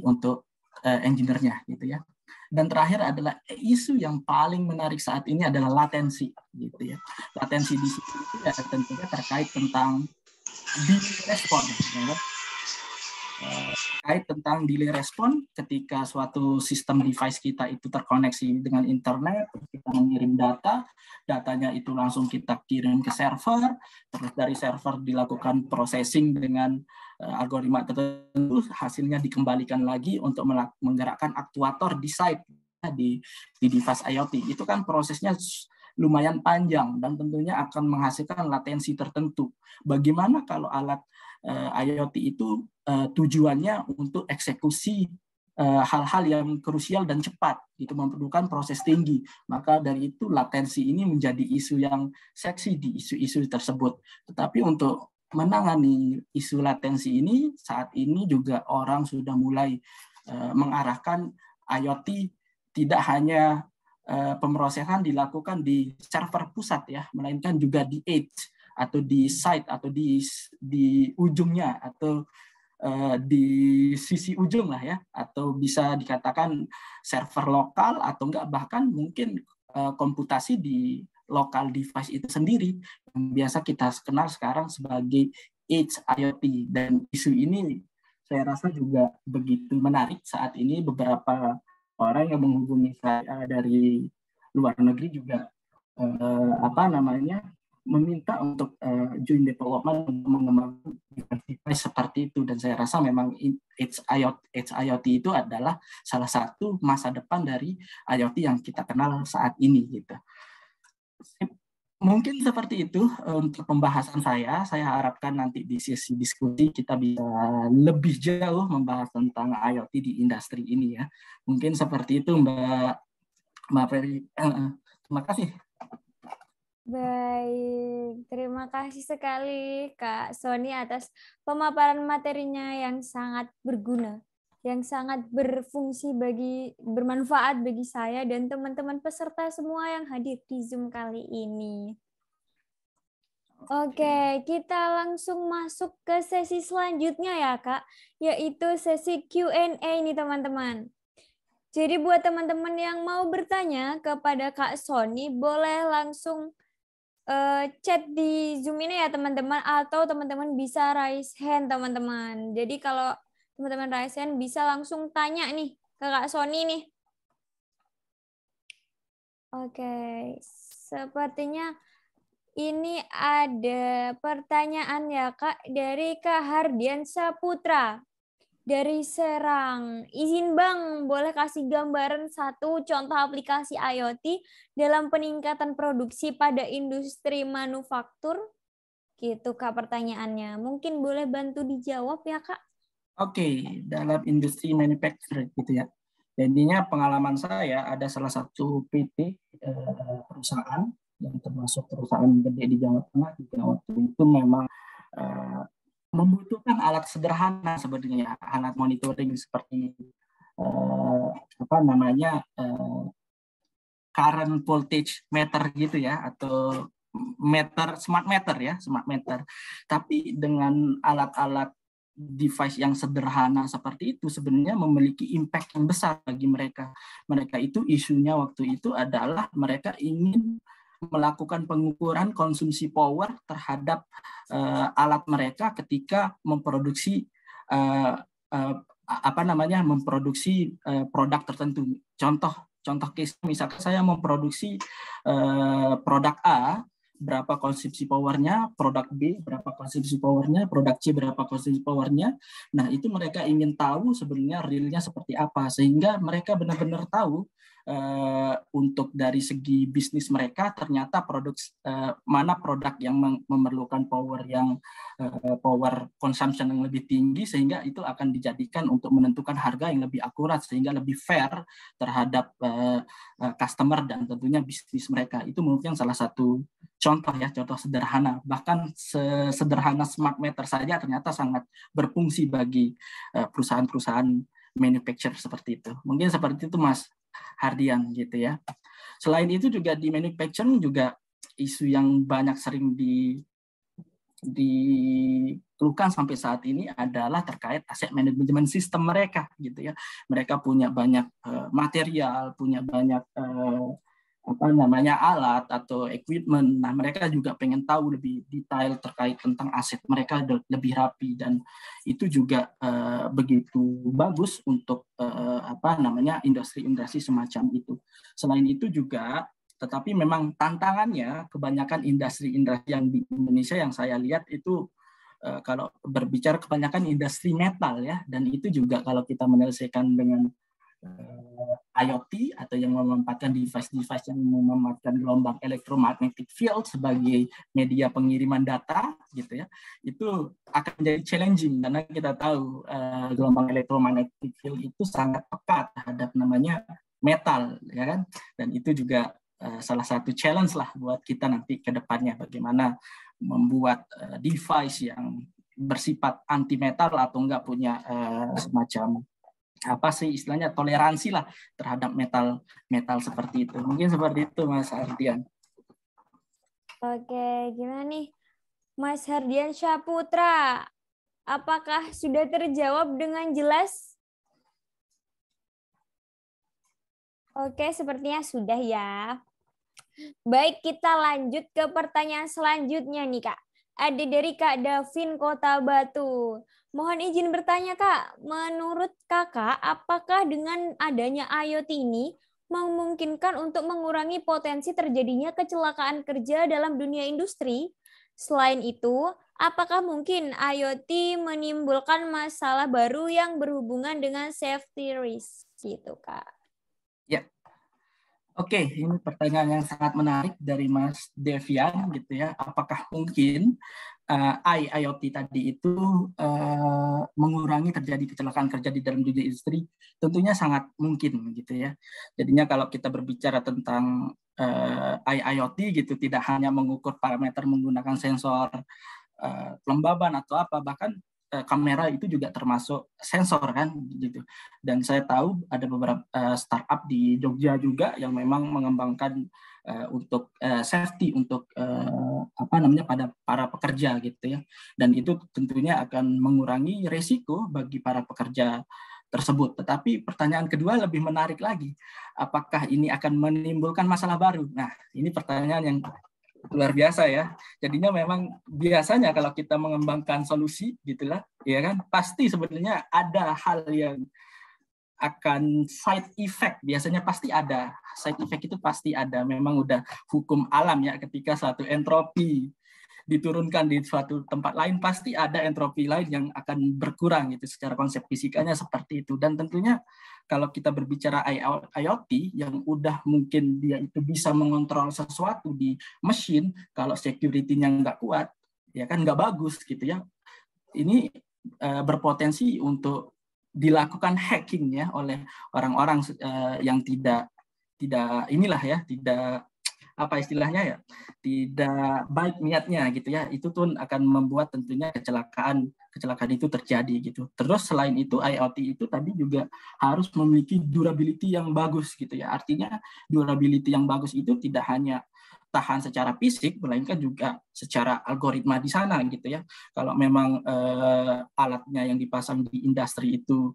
untuk engineer-nya gitu ya. Dan terakhir adalah isu yang paling menarik saat ini adalah latensi gitu ya. Latensi di situ ya tentunya terkait tentang delay respon, ya. Terkait tentang delay respon ketika suatu sistem device kita itu terkoneksi dengan internet, kita mengirim datanya itu langsung kita kirim ke server, terus dari server dilakukan processing dengan algoritma tertentu, hasilnya dikembalikan lagi untuk menggerakkan aktuator di site di device IoT. Itu kan prosesnya lumayan panjang dan tentunya akan menghasilkan latensi tertentu. Bagaimana kalau alat IoT itu tujuannya untuk eksekusi hal-hal yang krusial dan cepat, itu memerlukan proses tinggi. Maka dari itu latensi ini menjadi isu yang seksi di isu-isu tersebut. Tetapi untuk menangani isu latensi ini, saat ini juga orang sudah mulai mengarahkan IoT tidak hanya pemrosesan dilakukan di server pusat ya, melainkan juga di edge atau di site atau di ujungnya atau di sisi ujung lah ya, atau bisa dikatakan server lokal atau enggak bahkan mungkin komputasi di lokal device itu sendiri yang biasa kita kenal sekarang sebagai edge IoT. Dan isu ini saya rasa juga begitu menarik saat ini. Beberapa orang yang menghubungi saya dari luar negeri juga meminta untuk join development untuk mengembangkan device seperti itu. Dan saya rasa memang edge IoT itu adalah salah satu masa depan dari IoT yang kita kenal saat ini gitu. Mungkin seperti itu untuk pembahasan saya. Saya harapkan nanti di sesi diskusi kita bisa lebih jauh membahas tentang IoT di industri ini ya. Mungkin seperti itu Mbak Ferry. Terima kasih. Baik, terima kasih sekali Kak Sony atas pemaparan materinya yang sangat berguna, yang sangat bermanfaat bagi saya dan teman-teman peserta semua yang hadir di Zoom kali ini. Oke, kita langsung masuk ke sesi selanjutnya ya Kak, yaitu sesi Q&A nih teman-teman. Jadi buat teman-teman yang mau bertanya kepada Kak Sony, boleh langsung chat di Zoom ini ya teman-teman, atau teman-teman bisa raise hand teman-teman. Jadi kalau teman-teman raise hand bisa langsung tanya nih ke Kak Sony nih. Oke, sepertinya ini ada pertanyaan ya Kak dari Kak Hardian Saputra dari Serang. Izin Bang, boleh kasih gambaran satu contoh aplikasi IoT dalam peningkatan produksi pada industri manufaktur? Gitu Kak pertanyaannya. Mungkin boleh bantu dijawab ya Kak? Oke, dalam industri manufacturing gitu ya. Jadinya pengalaman saya ada salah satu PT perusahaan yang termasuk perusahaan gede di Jawa Tengah juga waktu itu memang membutuhkan alat sederhana sebenarnya, alat monitoring seperti current voltage meter gitu ya, atau smart meter. Tapi dengan alat-alat device yang sederhana seperti itu sebenarnya memiliki impact yang besar bagi mereka. Mereka itu isunya waktu itu adalah mereka ingin melakukan pengukuran konsumsi power terhadap alat mereka ketika memproduksi memproduksi produk tertentu. Contoh case, misalkan saya memproduksi produk A, berapa konsumsi powernya, produk B berapa konsumsi powernya, produk C berapa konsumsi powernya. Nah, itu mereka ingin tahu sebenarnya realnya seperti apa, sehingga mereka benar-benar tahu untuk dari segi bisnis mereka ternyata mana produk yang memerlukan power consumption yang lebih tinggi, sehingga itu akan dijadikan untuk menentukan harga yang lebih akurat sehingga lebih fair terhadap customer dan tentunya bisnis mereka. Itu mungkin salah satu contoh sederhana. Bahkan sederhana smart meter saja ternyata sangat berfungsi bagi perusahaan-perusahaan manufacturer seperti itu. Mungkin seperti itu Mas Hardian gitu ya. Selain itu juga di manufacturing juga isu yang banyak sering dikeluhkan sampai saat ini adalah terkait aset manajemen sistem mereka gitu ya. Mereka punya banyak material, punya banyak alat atau equipment. Nah, mereka juga pengen tahu lebih detail terkait tentang aset mereka lebih rapi, dan itu juga begitu bagus untuk industri-industri semacam itu. Selain itu juga, tetapi memang tantangannya kebanyakan industri-industri yang di Indonesia yang saya lihat itu kalau berbicara kebanyakan industri metal ya, dan itu juga kalau kita menyelesaikan dengan IoT atau yang memanfaatkan device-device yang memanfaatkan gelombang electromagnetic field sebagai media pengiriman data gitu ya, itu akan menjadi challenging karena kita tahu gelombang electromagnetic field itu sangat pekat terhadap namanya metal ya kan, dan itu juga salah satu challenge lah buat kita nanti ke depannya, bagaimana membuat device yang bersifat anti metal atau enggak punya semacam istilahnya toleransi lah terhadap metal seperti itu. Mungkin seperti itu Mas Hardian. Oke, gimana nih Mas Hardian Syaputra? Apakah sudah terjawab dengan jelas? Oke, sepertinya sudah ya. Baik, kita lanjut ke pertanyaan selanjutnya nih Kak. Ada dari Kak Davin Kota Batu. Mohon izin bertanya Kak, menurut Kakak, apakah dengan adanya IoT ini memungkinkan untuk mengurangi potensi terjadinya kecelakaan kerja dalam dunia industri? Selain itu, apakah mungkin IoT menimbulkan masalah baru yang berhubungan dengan safety risk gitu Kak? Ya. Oke, ini pertanyaan yang sangat menarik dari Mas Devian gitu ya. Apakah mungkin IoT tadi itu mengurangi terjadi kecelakaan kerja di dalam dunia industri? Tentunya sangat mungkin gitu ya. Jadinya kalau kita berbicara tentang IoT gitu, tidak hanya mengukur parameter menggunakan sensor kelembaban atau apa, bahkan kamera itu juga termasuk sensor kan gitu. Dan saya tahu ada beberapa startup di Jogja juga yang memang mengembangkan untuk safety untuk pada para pekerja gitu ya. Dan itu tentunya akan mengurangi resiko bagi para pekerja tersebut. Tetapi pertanyaan kedua lebih menarik lagi. Apakah ini akan menimbulkan masalah baru? Nah, ini pertanyaan yang luar biasa ya. Jadinya memang biasanya kalau kita mengembangkan solusi gitulah, ya kan, pasti sebenarnya ada hal yang akan side effect. Biasanya pasti ada. Side effect itu pasti ada. Memang udah hukum alam ya, ketika suatu entropi diturunkan di suatu tempat lain, pasti ada entropi lain yang akan berkurang gitu. Secara konsep fisikanya seperti itu. Dan tentunya kalau kita berbicara IoT yang udah mungkin dia itu bisa mengontrol sesuatu di mesin, kalau security-nya nggak kuat, ya kan nggak bagus gitu ya. Ini berpotensi untuk dilakukan hacking ya oleh orang-orang yang tidak apa istilahnya ya, tidak baik niatnya gitu ya, itu tuh akan membuat tentunya kecelakaan itu terjadi gitu. Terus selain itu IoT itu tadi juga harus memiliki durability yang bagus gitu ya. Artinya durability yang bagus itu tidak hanya tahan secara fisik, melainkan juga secara algoritma di sana gitu ya. Kalau memang alatnya yang dipasang di industri itu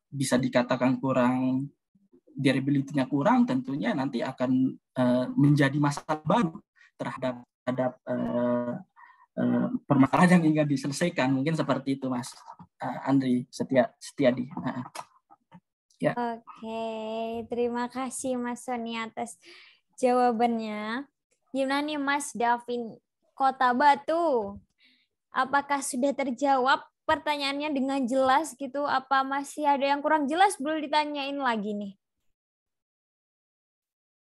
bisa dikatakan kurang, durability-nya kurang, tentunya nanti akan menjadi masalah baru terhadap permasalahan yang ingin diselesaikan. Mungkin seperti itu, Mas Andri Setiadi. Ya. Oke, terima kasih Mas Sony atas jawabannya. Gimana nih Mas Davin Kota Batu? Apakah sudah terjawab pertanyaannya dengan jelas gitu? Apa masih ada yang kurang jelas? Boleh ditanyain lagi nih.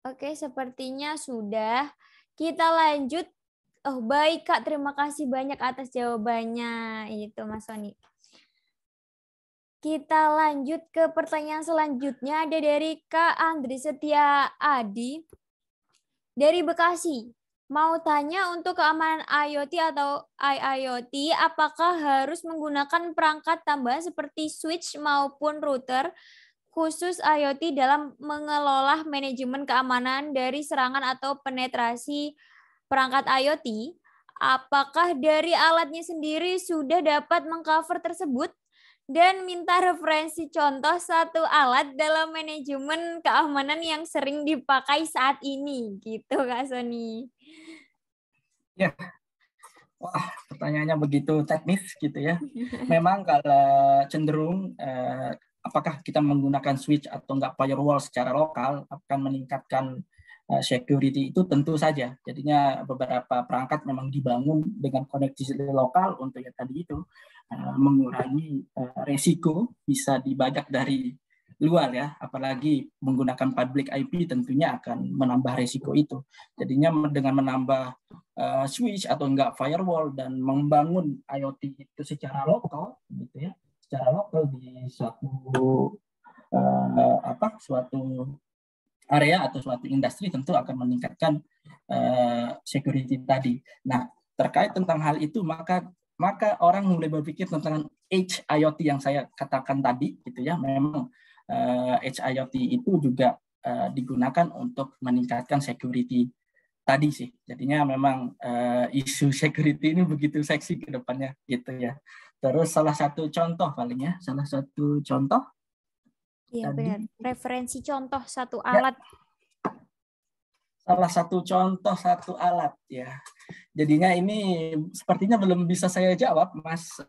Oke, sepertinya sudah. Kita lanjut. Oh, baik Kak, terima kasih banyak atas jawabannya. Itu Mas Sony. Kita lanjut ke pertanyaan selanjutnya. Ada dari Kak Andri Setia Adi dari Bekasi. Mau tanya untuk keamanan IoT atau IIoT, apakah harus menggunakan perangkat tambahan seperti switch maupun router khusus IoT dalam mengelola manajemen keamanan dari serangan atau penetrasi perangkat IoT? Apakah dari alatnya sendiri sudah dapat mengcover tersebut? Dan minta referensi contoh satu alat dalam manajemen keamanan yang sering dipakai saat ini, gitu Kak Sony. Ya, wah pertanyaannya begitu teknis gitu ya. Memang kalau cenderung apakah kita menggunakan switch atau enggak firewall secara lokal akan meningkatkan security itu tentu saja. Jadinya beberapa perangkat memang dibangun dengan koneksi lokal untuk yang tadi itu mengurangi resiko bisa dibajak dari luar ya, apalagi menggunakan public IP tentunya akan menambah resiko itu. Jadinya dengan menambah switch atau enggak firewall dan membangun IoT itu secara lokal gitu ya, secara lokal di suatu area atau suatu industri tentu akan meningkatkan security tadi. Nah, terkait tentang hal itu maka orang mulai berpikir tentang Edge IoT yang saya katakan tadi gitu ya. Memang Edge IoT itu juga digunakan untuk meningkatkan security tadi sih. Jadinya memang isu security ini begitu seksi ke depannya gitu ya. Terus salah satu contoh Iya tadi, benar. Referensi contoh satu alat. Salah satu contoh satu alat ya. Jadinya ini sepertinya belum bisa saya jawab, Mas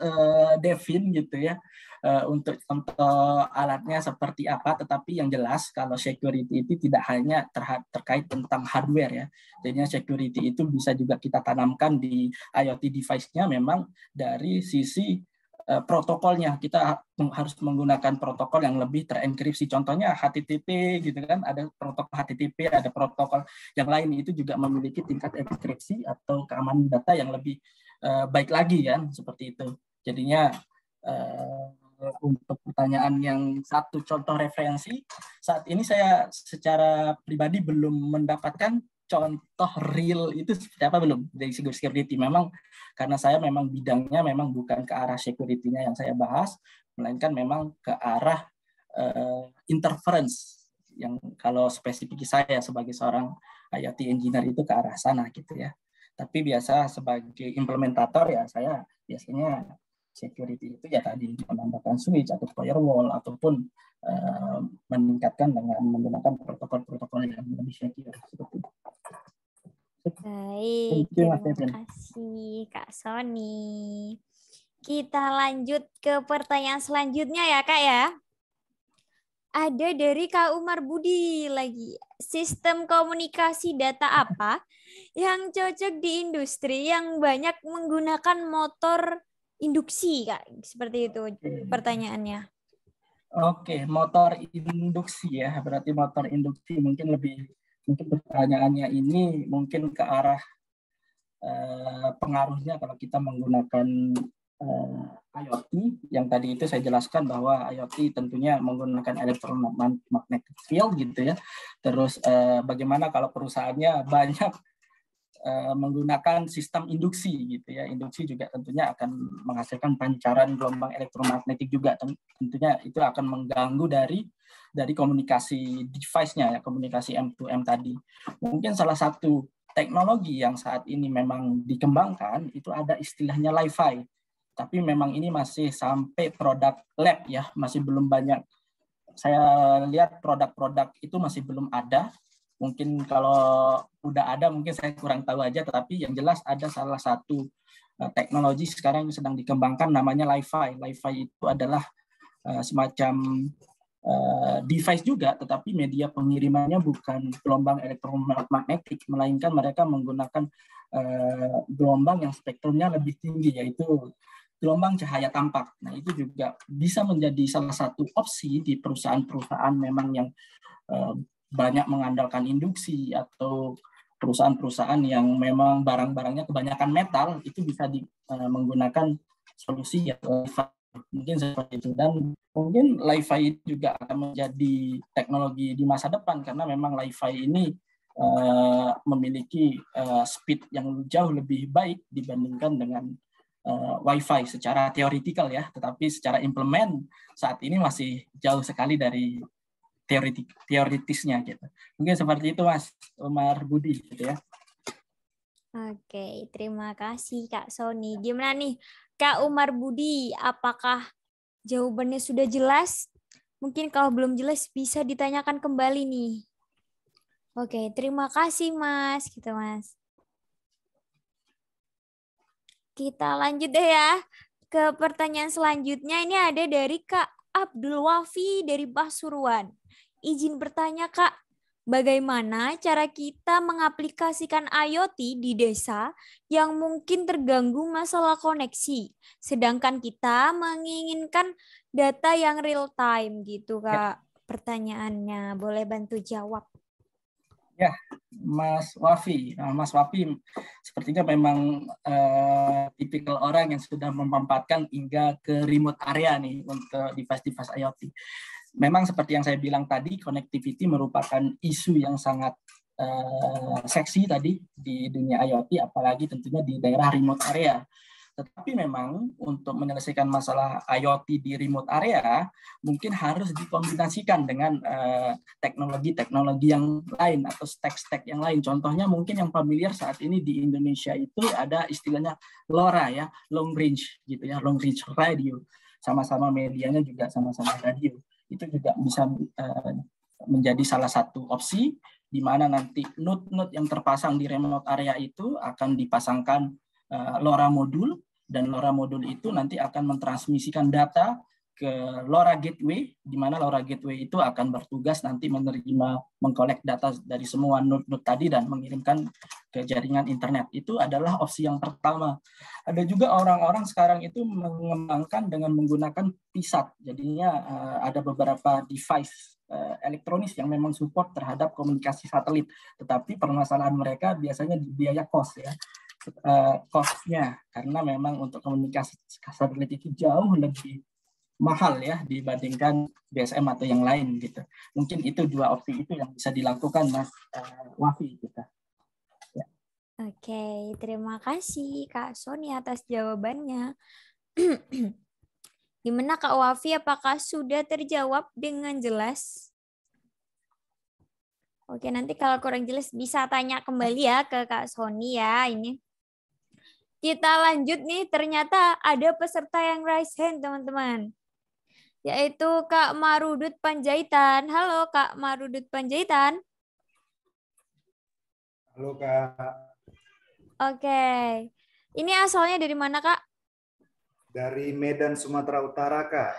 Devin gitu ya. Untuk contoh alatnya seperti apa, tetapi yang jelas kalau security itu tidak hanya terkait tentang hardware ya. Jadinya security itu bisa juga kita tanamkan di IoT device-nya memang dari sisi protokolnya. Kita harus menggunakan protokol yang lebih terenkripsi. Contohnya HTTP gitu kan, ada protokol HTTP, ada protokol yang lain itu juga memiliki tingkat enkripsi atau keamanan data yang lebih baik lagi kan, seperti itu. Jadinya untuk pertanyaan yang satu contoh referensi, saat ini saya secara pribadi belum mendapatkan contoh real itu seperti apa belum dari security. Memang karena saya memang bidangnya memang bukan ke arah security-nya yang saya bahas, melainkan memang ke arah interference yang kalau spesifik saya sebagai seorang IoT engineer itu ke arah sana gitu ya. Tapi biasa sebagai implementator ya saya biasanya security itu ya tadi menambahkan switch atau firewall ataupun meningkatkan dengan menggunakan protokol-protokol yang lebih secure seperti itu. Baik, terima kasih Kak Sony. Kita lanjut ke pertanyaan selanjutnya ya Kak ya. Ada dari Kak Umar Budi lagi. Sistem komunikasi data apa yang cocok di industri yang banyak menggunakan motor induksi Kak? Seperti itu pertanyaannya. Oke, motor induksi ya. Berarti motor induksi mungkin pertanyaannya ini mungkin ke arah pengaruhnya kalau kita menggunakan IoT yang tadi itu saya jelaskan bahwa IoT tentunya menggunakan electromagnetic field gitu ya. Terus bagaimana kalau perusahaannya banyak menggunakan sistem induksi gitu ya. Induksi juga tentunya akan menghasilkan pancaran gelombang elektromagnetik juga. Tentunya itu akan mengganggu dari komunikasi device-nya ya, komunikasi M2M tadi. Mungkin salah satu teknologi yang saat ini memang dikembangkan itu ada istilahnya Li-Fi. Tapi memang ini masih sampai produk lab ya, masih belum banyak. Saya lihat produk-produk itu masih belum ada. Mungkin kalau udah ada mungkin saya kurang tahu aja, tetapi yang jelas ada salah satu teknologi sekarang yang sedang dikembangkan namanya Li-Fi. Li-Fi itu adalah semacam device juga, tetapi media pengirimannya bukan gelombang elektromagnetik, melainkan mereka menggunakan gelombang yang spektrumnya lebih tinggi, yaitu gelombang cahaya tampak. Nah, itu juga bisa menjadi salah satu opsi di perusahaan-perusahaan memang yang banyak mengandalkan induksi atau perusahaan-perusahaan yang memang barang-barangnya kebanyakan metal, itu bisa menggunakan solusi ya, mungkin seperti itu. Dan mungkin Li-Fi juga akan menjadi teknologi di masa depan karena memang Li-Fi ini memiliki speed yang jauh lebih baik dibandingkan dengan Wi-Fi secara teoritikal ya, tetapi secara implement saat ini masih jauh sekali dari teoritisnya gitu. Mungkin seperti itu Mas Umar Budi gitu ya. Oke, terima kasih Kak Sony. Gimana nih Kak Umar Budi, apakah jawabannya sudah jelas? Mungkin kalau belum jelas bisa ditanyakan kembali nih. Oke, terima kasih Mas, gitu Mas. Kita lanjut deh ya ke pertanyaan selanjutnya. Ini ada dari Kak Abdul Wafi dari Pasuruan. Izin bertanya Kak, bagaimana cara kita mengaplikasikan IoT di desa yang mungkin terganggu masalah koneksi, sedangkan kita menginginkan data yang real time gitu Kak? Pertanyaannya, boleh bantu jawab? Ya, Mas Wafi. Nah, Mas Wafi sepertinya memang tipikal orang yang sudah memanfaatkan hingga ke remote area nih untuk device-device IoT. Memang seperti yang saya bilang tadi, connectivity merupakan isu yang sangat seksi tadi di dunia IoT, apalagi tentunya di daerah remote area. Tetapi memang untuk menyelesaikan masalah IoT di remote area mungkin harus dikombinasikan dengan teknologi-teknologi yang lain atau stack-stack yang lain. Contohnya mungkin yang familiar saat ini di Indonesia itu ada istilahnya LoRa ya, long range gitu ya, long range radio. Sama-sama medianya juga sama-sama radio. Itu juga bisa menjadi salah satu opsi di mana nanti node-node yang terpasang di remote area itu akan dipasangkan LoRa modul, dan LoRa modul itu nanti akan mentransmisikan data ke LoRa Gateway, di mana LoRa Gateway itu akan bertugas nanti mengkolek data dari semua node-node tadi dan mengirimkan ke jaringan internet. Itu adalah opsi yang pertama. Ada juga orang-orang sekarang itu mengembangkan dengan menggunakan PSAT. Jadinya ada beberapa device elektronis yang memang support terhadap komunikasi satelit. Tetapi permasalahan mereka biasanya di biaya cost ya. Cost-nya, karena memang untuk komunikasi satelit itu jauh lebih mahal ya dibandingkan GSM atau yang lain gitu. Mungkin itu dua opsi itu yang bisa dilakukan Mas Wafi kita. Ya. Oke, terima kasih Kak Sony atas jawabannya. Gimana Kak Wafi, apakah sudah terjawab dengan jelas? Oke, nanti kalau kurang jelas bisa tanya kembali ya ke Kak Sony ya ini. Kita lanjut nih, ternyata ada peserta yang raise hand, teman-teman. Yaitu Kak Marudut Panjaitan. Halo Kak Marudut Panjaitan. Halo Kak. Oke. Ini asalnya dari mana Kak? Dari Medan, Sumatera Utara Kak.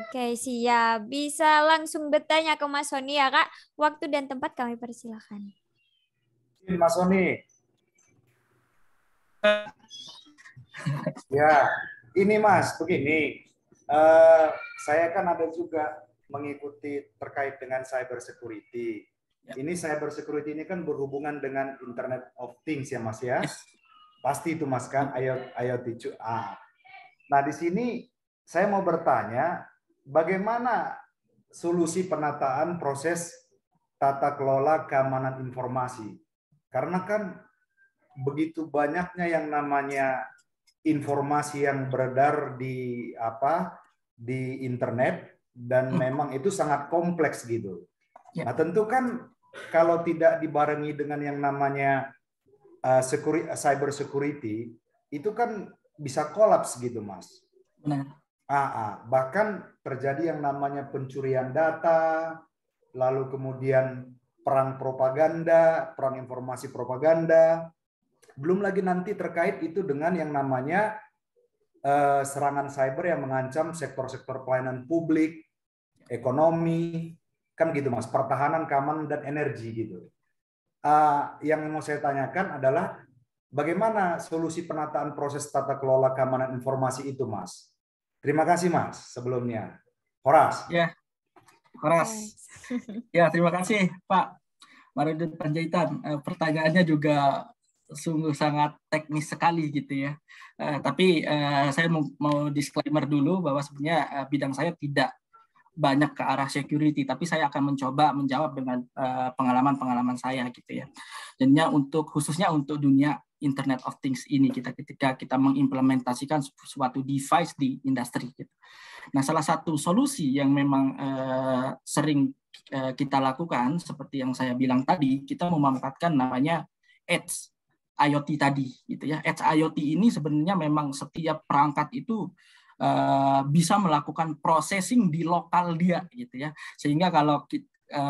Oke, siap. Bisa langsung bertanya ke Mas Sony ya Kak. Waktu dan tempat kami persilakan. Mas Sony. Ya, ini Mas, begini. Saya kan ada juga mengikuti terkait dengan cyber security. Ini cyber security ini kan berhubungan dengan Internet of Things ya Mas ya. Pasti itu Mas kan, IoT. Nah, di sini saya mau bertanya, bagaimana solusi penataan proses tata kelola keamanan informasi? Karena kan begitu banyaknya yang namanya informasi yang beredar di internet, dan memang itu sangat kompleks gitu. Nah, tentu kan kalau tidak dibarengi dengan yang namanya cyber security, itu kan bisa kolaps gitu, Mas. Benar. Bahkan terjadi yang namanya pencurian data, lalu kemudian perang propaganda, perang informasi propaganda, belum lagi nanti terkait itu dengan yang namanya serangan cyber yang mengancam sektor-sektor pelayanan publik, ekonomi, kan gitu Mas, pertahanan, keamanan, dan energi gitu. Yang mau saya tanyakan adalah bagaimana solusi penataan proses tata kelola keamanan informasi itu, Mas? Terima kasih, Mas, sebelumnya. Horas. Ya, Horas. Ya, terima kasih, Pak Marudin Panjaitan. Pertanyaannya juga sungguh sangat teknis sekali gitu ya. Tapi saya mau disclaimer dulu bahwa sebenarnya bidang saya tidak banyak ke arah security, tapi saya akan mencoba menjawab dengan pengalaman-pengalaman saya gitu ya. Jadinya khususnya untuk dunia Internet of Things ini, ketika kita mengimplementasikan suatu device di industri gitu. Nah, salah satu solusi yang memang sering kita lakukan seperti yang saya bilang tadi, kita memanfaatkan namanya Edge IoT tadi gitu ya. Edge IoT ini sebenarnya memang setiap perangkat itu bisa melakukan processing di lokal dia gitu ya. Sehingga kalau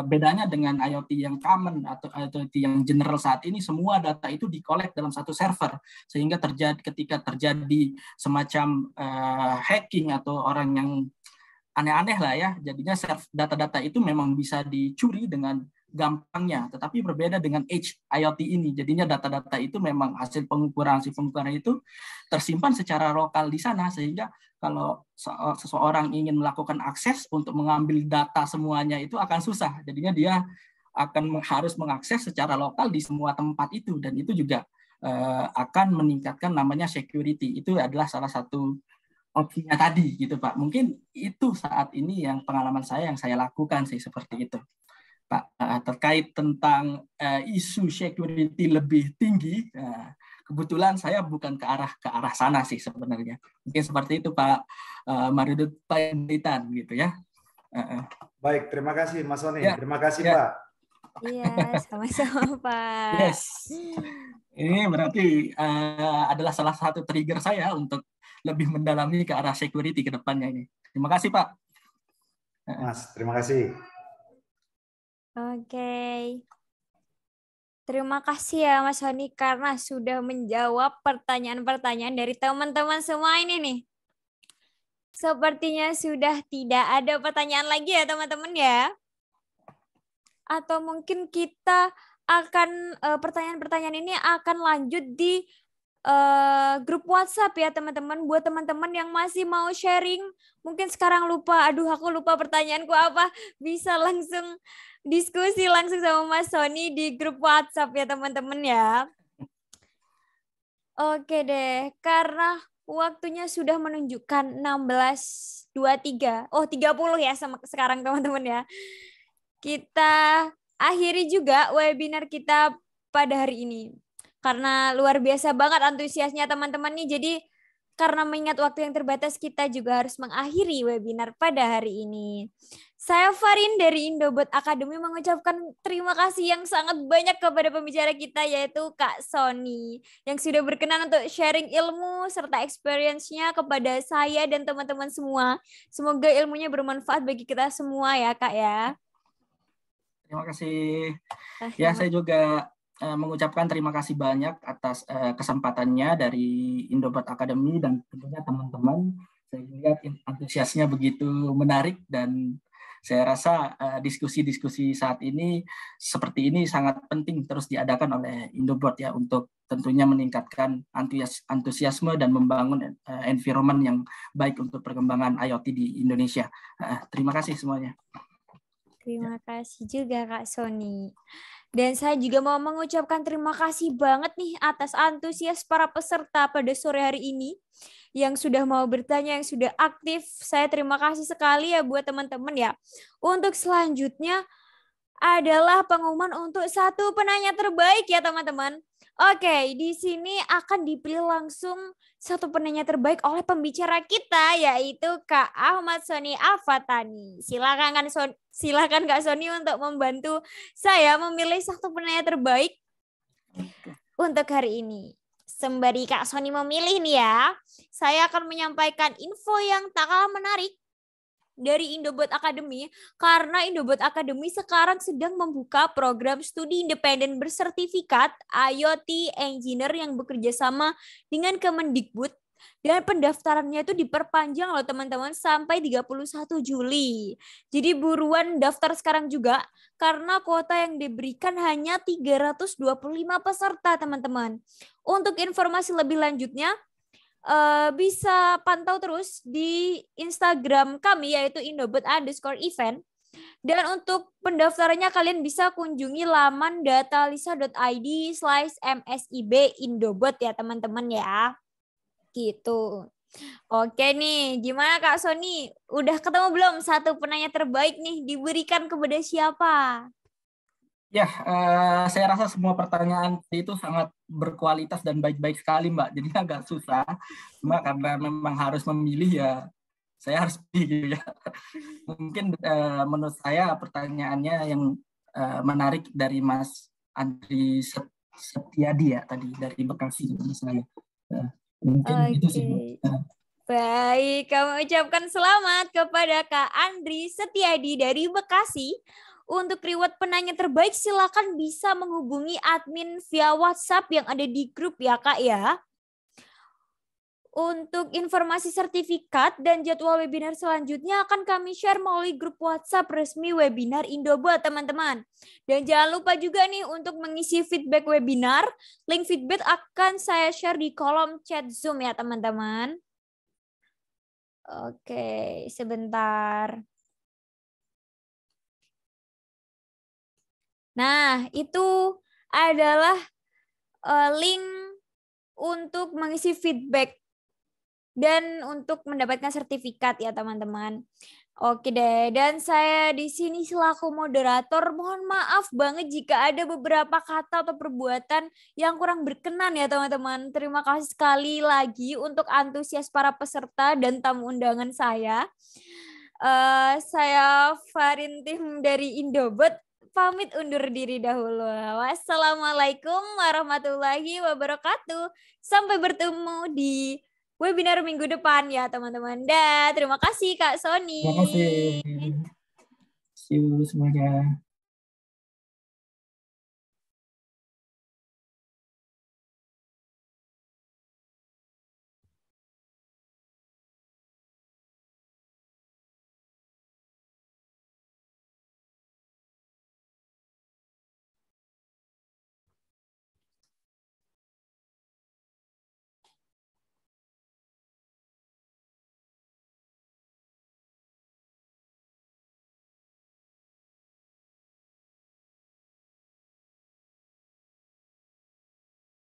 bedanya dengan IoT yang common atau IoT yang general saat ini, semua data itu di-collect dalam satu server, sehingga ketika terjadi semacam hacking atau orang yang aneh-aneh lah ya, jadinya data-data itu memang bisa dicuri dengan gampangnya. Tetapi berbeda dengan Edge IoT ini, jadinya data-data itu memang hasil pengukuran itu tersimpan secara lokal di sana, sehingga kalau seseorang ingin melakukan akses untuk mengambil data semuanya itu akan susah. Jadinya dia harus mengakses secara lokal di semua tempat itu, dan itu juga akan meningkatkan namanya security. Itu adalah salah satu opsinya tadi gitu, Pak. Mungkin itu saat ini yang pengalaman saya yang saya lakukan sih seperti itu, Pak. Terkait tentang isu security lebih tinggi, kebetulan saya bukan ke arah sana sih sebenarnya. Mungkin seperti itu, Pak Marudin Panjaitan gitu ya. Baik, terima kasih Mas Soni. Ya, Terima kasih, ya. Pak. Iya, sama-sama, Pak. Yes. Ini berarti adalah salah satu trigger saya untuk lebih mendalami ke arah security ke depannya ini. Terima kasih, Pak. Mas, terima kasih. Oke. Terima kasih ya Mas Soni karena sudah menjawab pertanyaan-pertanyaan dari teman-teman semua ini nih. Sepertinya sudah tidak ada pertanyaan lagi ya teman-teman ya. Atau mungkin kita akan pertanyaan-pertanyaan ini akan lanjut di grup WhatsApp ya teman-teman. Buat teman-teman yang masih mau sharing, mungkin sekarang lupa, aduh aku lupa pertanyaanku apa, bisa langsung diskusi langsung sama Mas Soni di grup WhatsApp ya teman-teman ya. Oke deh, karena waktunya sudah menunjukkan 16.23. Oh, 30 ya sekarang teman-teman ya. Kita akhiri juga webinar kita pada hari ini. Karena luar biasa banget antusiasnya teman-teman nih. Jadi karena mengingat waktu yang terbatas, kita juga harus mengakhiri webinar pada hari ini. Saya Farin dari Indobot Academy mengucapkan terima kasih yang sangat banyak kepada pembicara kita, yaitu Kak Soni, yang sudah berkenan untuk sharing ilmu serta experience-nya kepada saya dan teman-teman semua. Semoga ilmunya bermanfaat bagi kita semua ya Kak ya. Terima kasih. Ya, saya juga mengucapkan terima kasih banyak atas kesempatannya dari Indobot Academy dan tentunya teman-teman. Saya lihat antusiasnya begitu menarik dan saya rasa diskusi-diskusi saat ini seperti ini sangat penting terus diadakan oleh Indobot ya untuk tentunya meningkatkan antusiasme dan membangun environment yang baik untuk perkembangan IoT di Indonesia. Terima kasih semuanya. Terima kasih juga Kak Soni. Dan saya juga mau mengucapkan terima kasih banget nih atas antusias para peserta pada sore hari ini. yang sudah mau bertanya, yang sudah aktif. Saya terima kasih sekali ya buat teman-teman ya. Untuk selanjutnya adalah pengumuman untuk satu penanya terbaik ya teman-teman. Oke, di sini akan dipilih langsung satu penanya terbaik oleh pembicara kita, yaitu Kak Ahmad Sony Afatani. Silakan Kak Sony untuk membantu saya memilih satu penanya terbaik untuk hari ini. Sembari Kak Sony memilih nih ya, saya akan menyampaikan info yang tak kalah menarik dari Indobot Academy, karena Indobot Academy sekarang sedang membuka program studi independen bersertifikat IoT Engineer yang bekerja sama dengan Kemendikbud, dan pendaftarannya itu diperpanjang loh teman-teman sampai 31 Juli. Jadi buruan daftar sekarang juga karena kuota yang diberikan hanya 325 peserta teman-teman. Untuk informasi lebih lanjutnya bisa pantau terus di Instagram kami yaitu indobot_event. Dan untuk pendaftarannya kalian bisa kunjungi laman datalisa.id/msib Indobot ya teman-teman ya. Gitu. Oke nih, gimana Kak Sony? Udah ketemu belum satu penanya terbaik nih diberikan kepada siapa? Ya, saya rasa semua pertanyaan itu sangat berkualitas dan baik-baik sekali, Mbak. Jadi agak susah, cuma karena memang harus memilih ya, saya harus pilih ya. Mungkin menurut saya pertanyaannya yang menarik dari Mas Andri Setiadi ya tadi dari Bekasi menurut saya. Mungkin itu sih, Mbak. Baik, kami ucapkan selamat kepada Kak Andri Setiadi dari Bekasi. Untuk reward penanya terbaik, silakan bisa menghubungi admin via WhatsApp yang ada di grup ya Kak ya. Untuk informasi sertifikat dan jadwal webinar selanjutnya akan kami share melalui grup WhatsApp resmi webinar Indobot teman-teman. Dan jangan lupa juga nih untuk mengisi feedback webinar. Link feedback akan saya share di kolom chat Zoom ya teman-teman. Oke, sebentar. Nah, itu adalah link untuk mengisi feedback dan untuk mendapatkan sertifikat ya teman-teman. Oke deh, dan saya di sini selaku moderator mohon maaf banget jika ada beberapa kata atau perbuatan yang kurang berkenan ya teman-teman. Terima kasih sekali lagi untuk antusias para peserta dan tamu undangan saya. Saya Farintim dari Indobot. Pamit undur diri dahulu. Wassalamualaikum warahmatullahi wabarakatuh. Sampai bertemu di webinar minggu depan ya teman-teman. Terima kasih Kak Sony. Terima kasih. See you semuanya.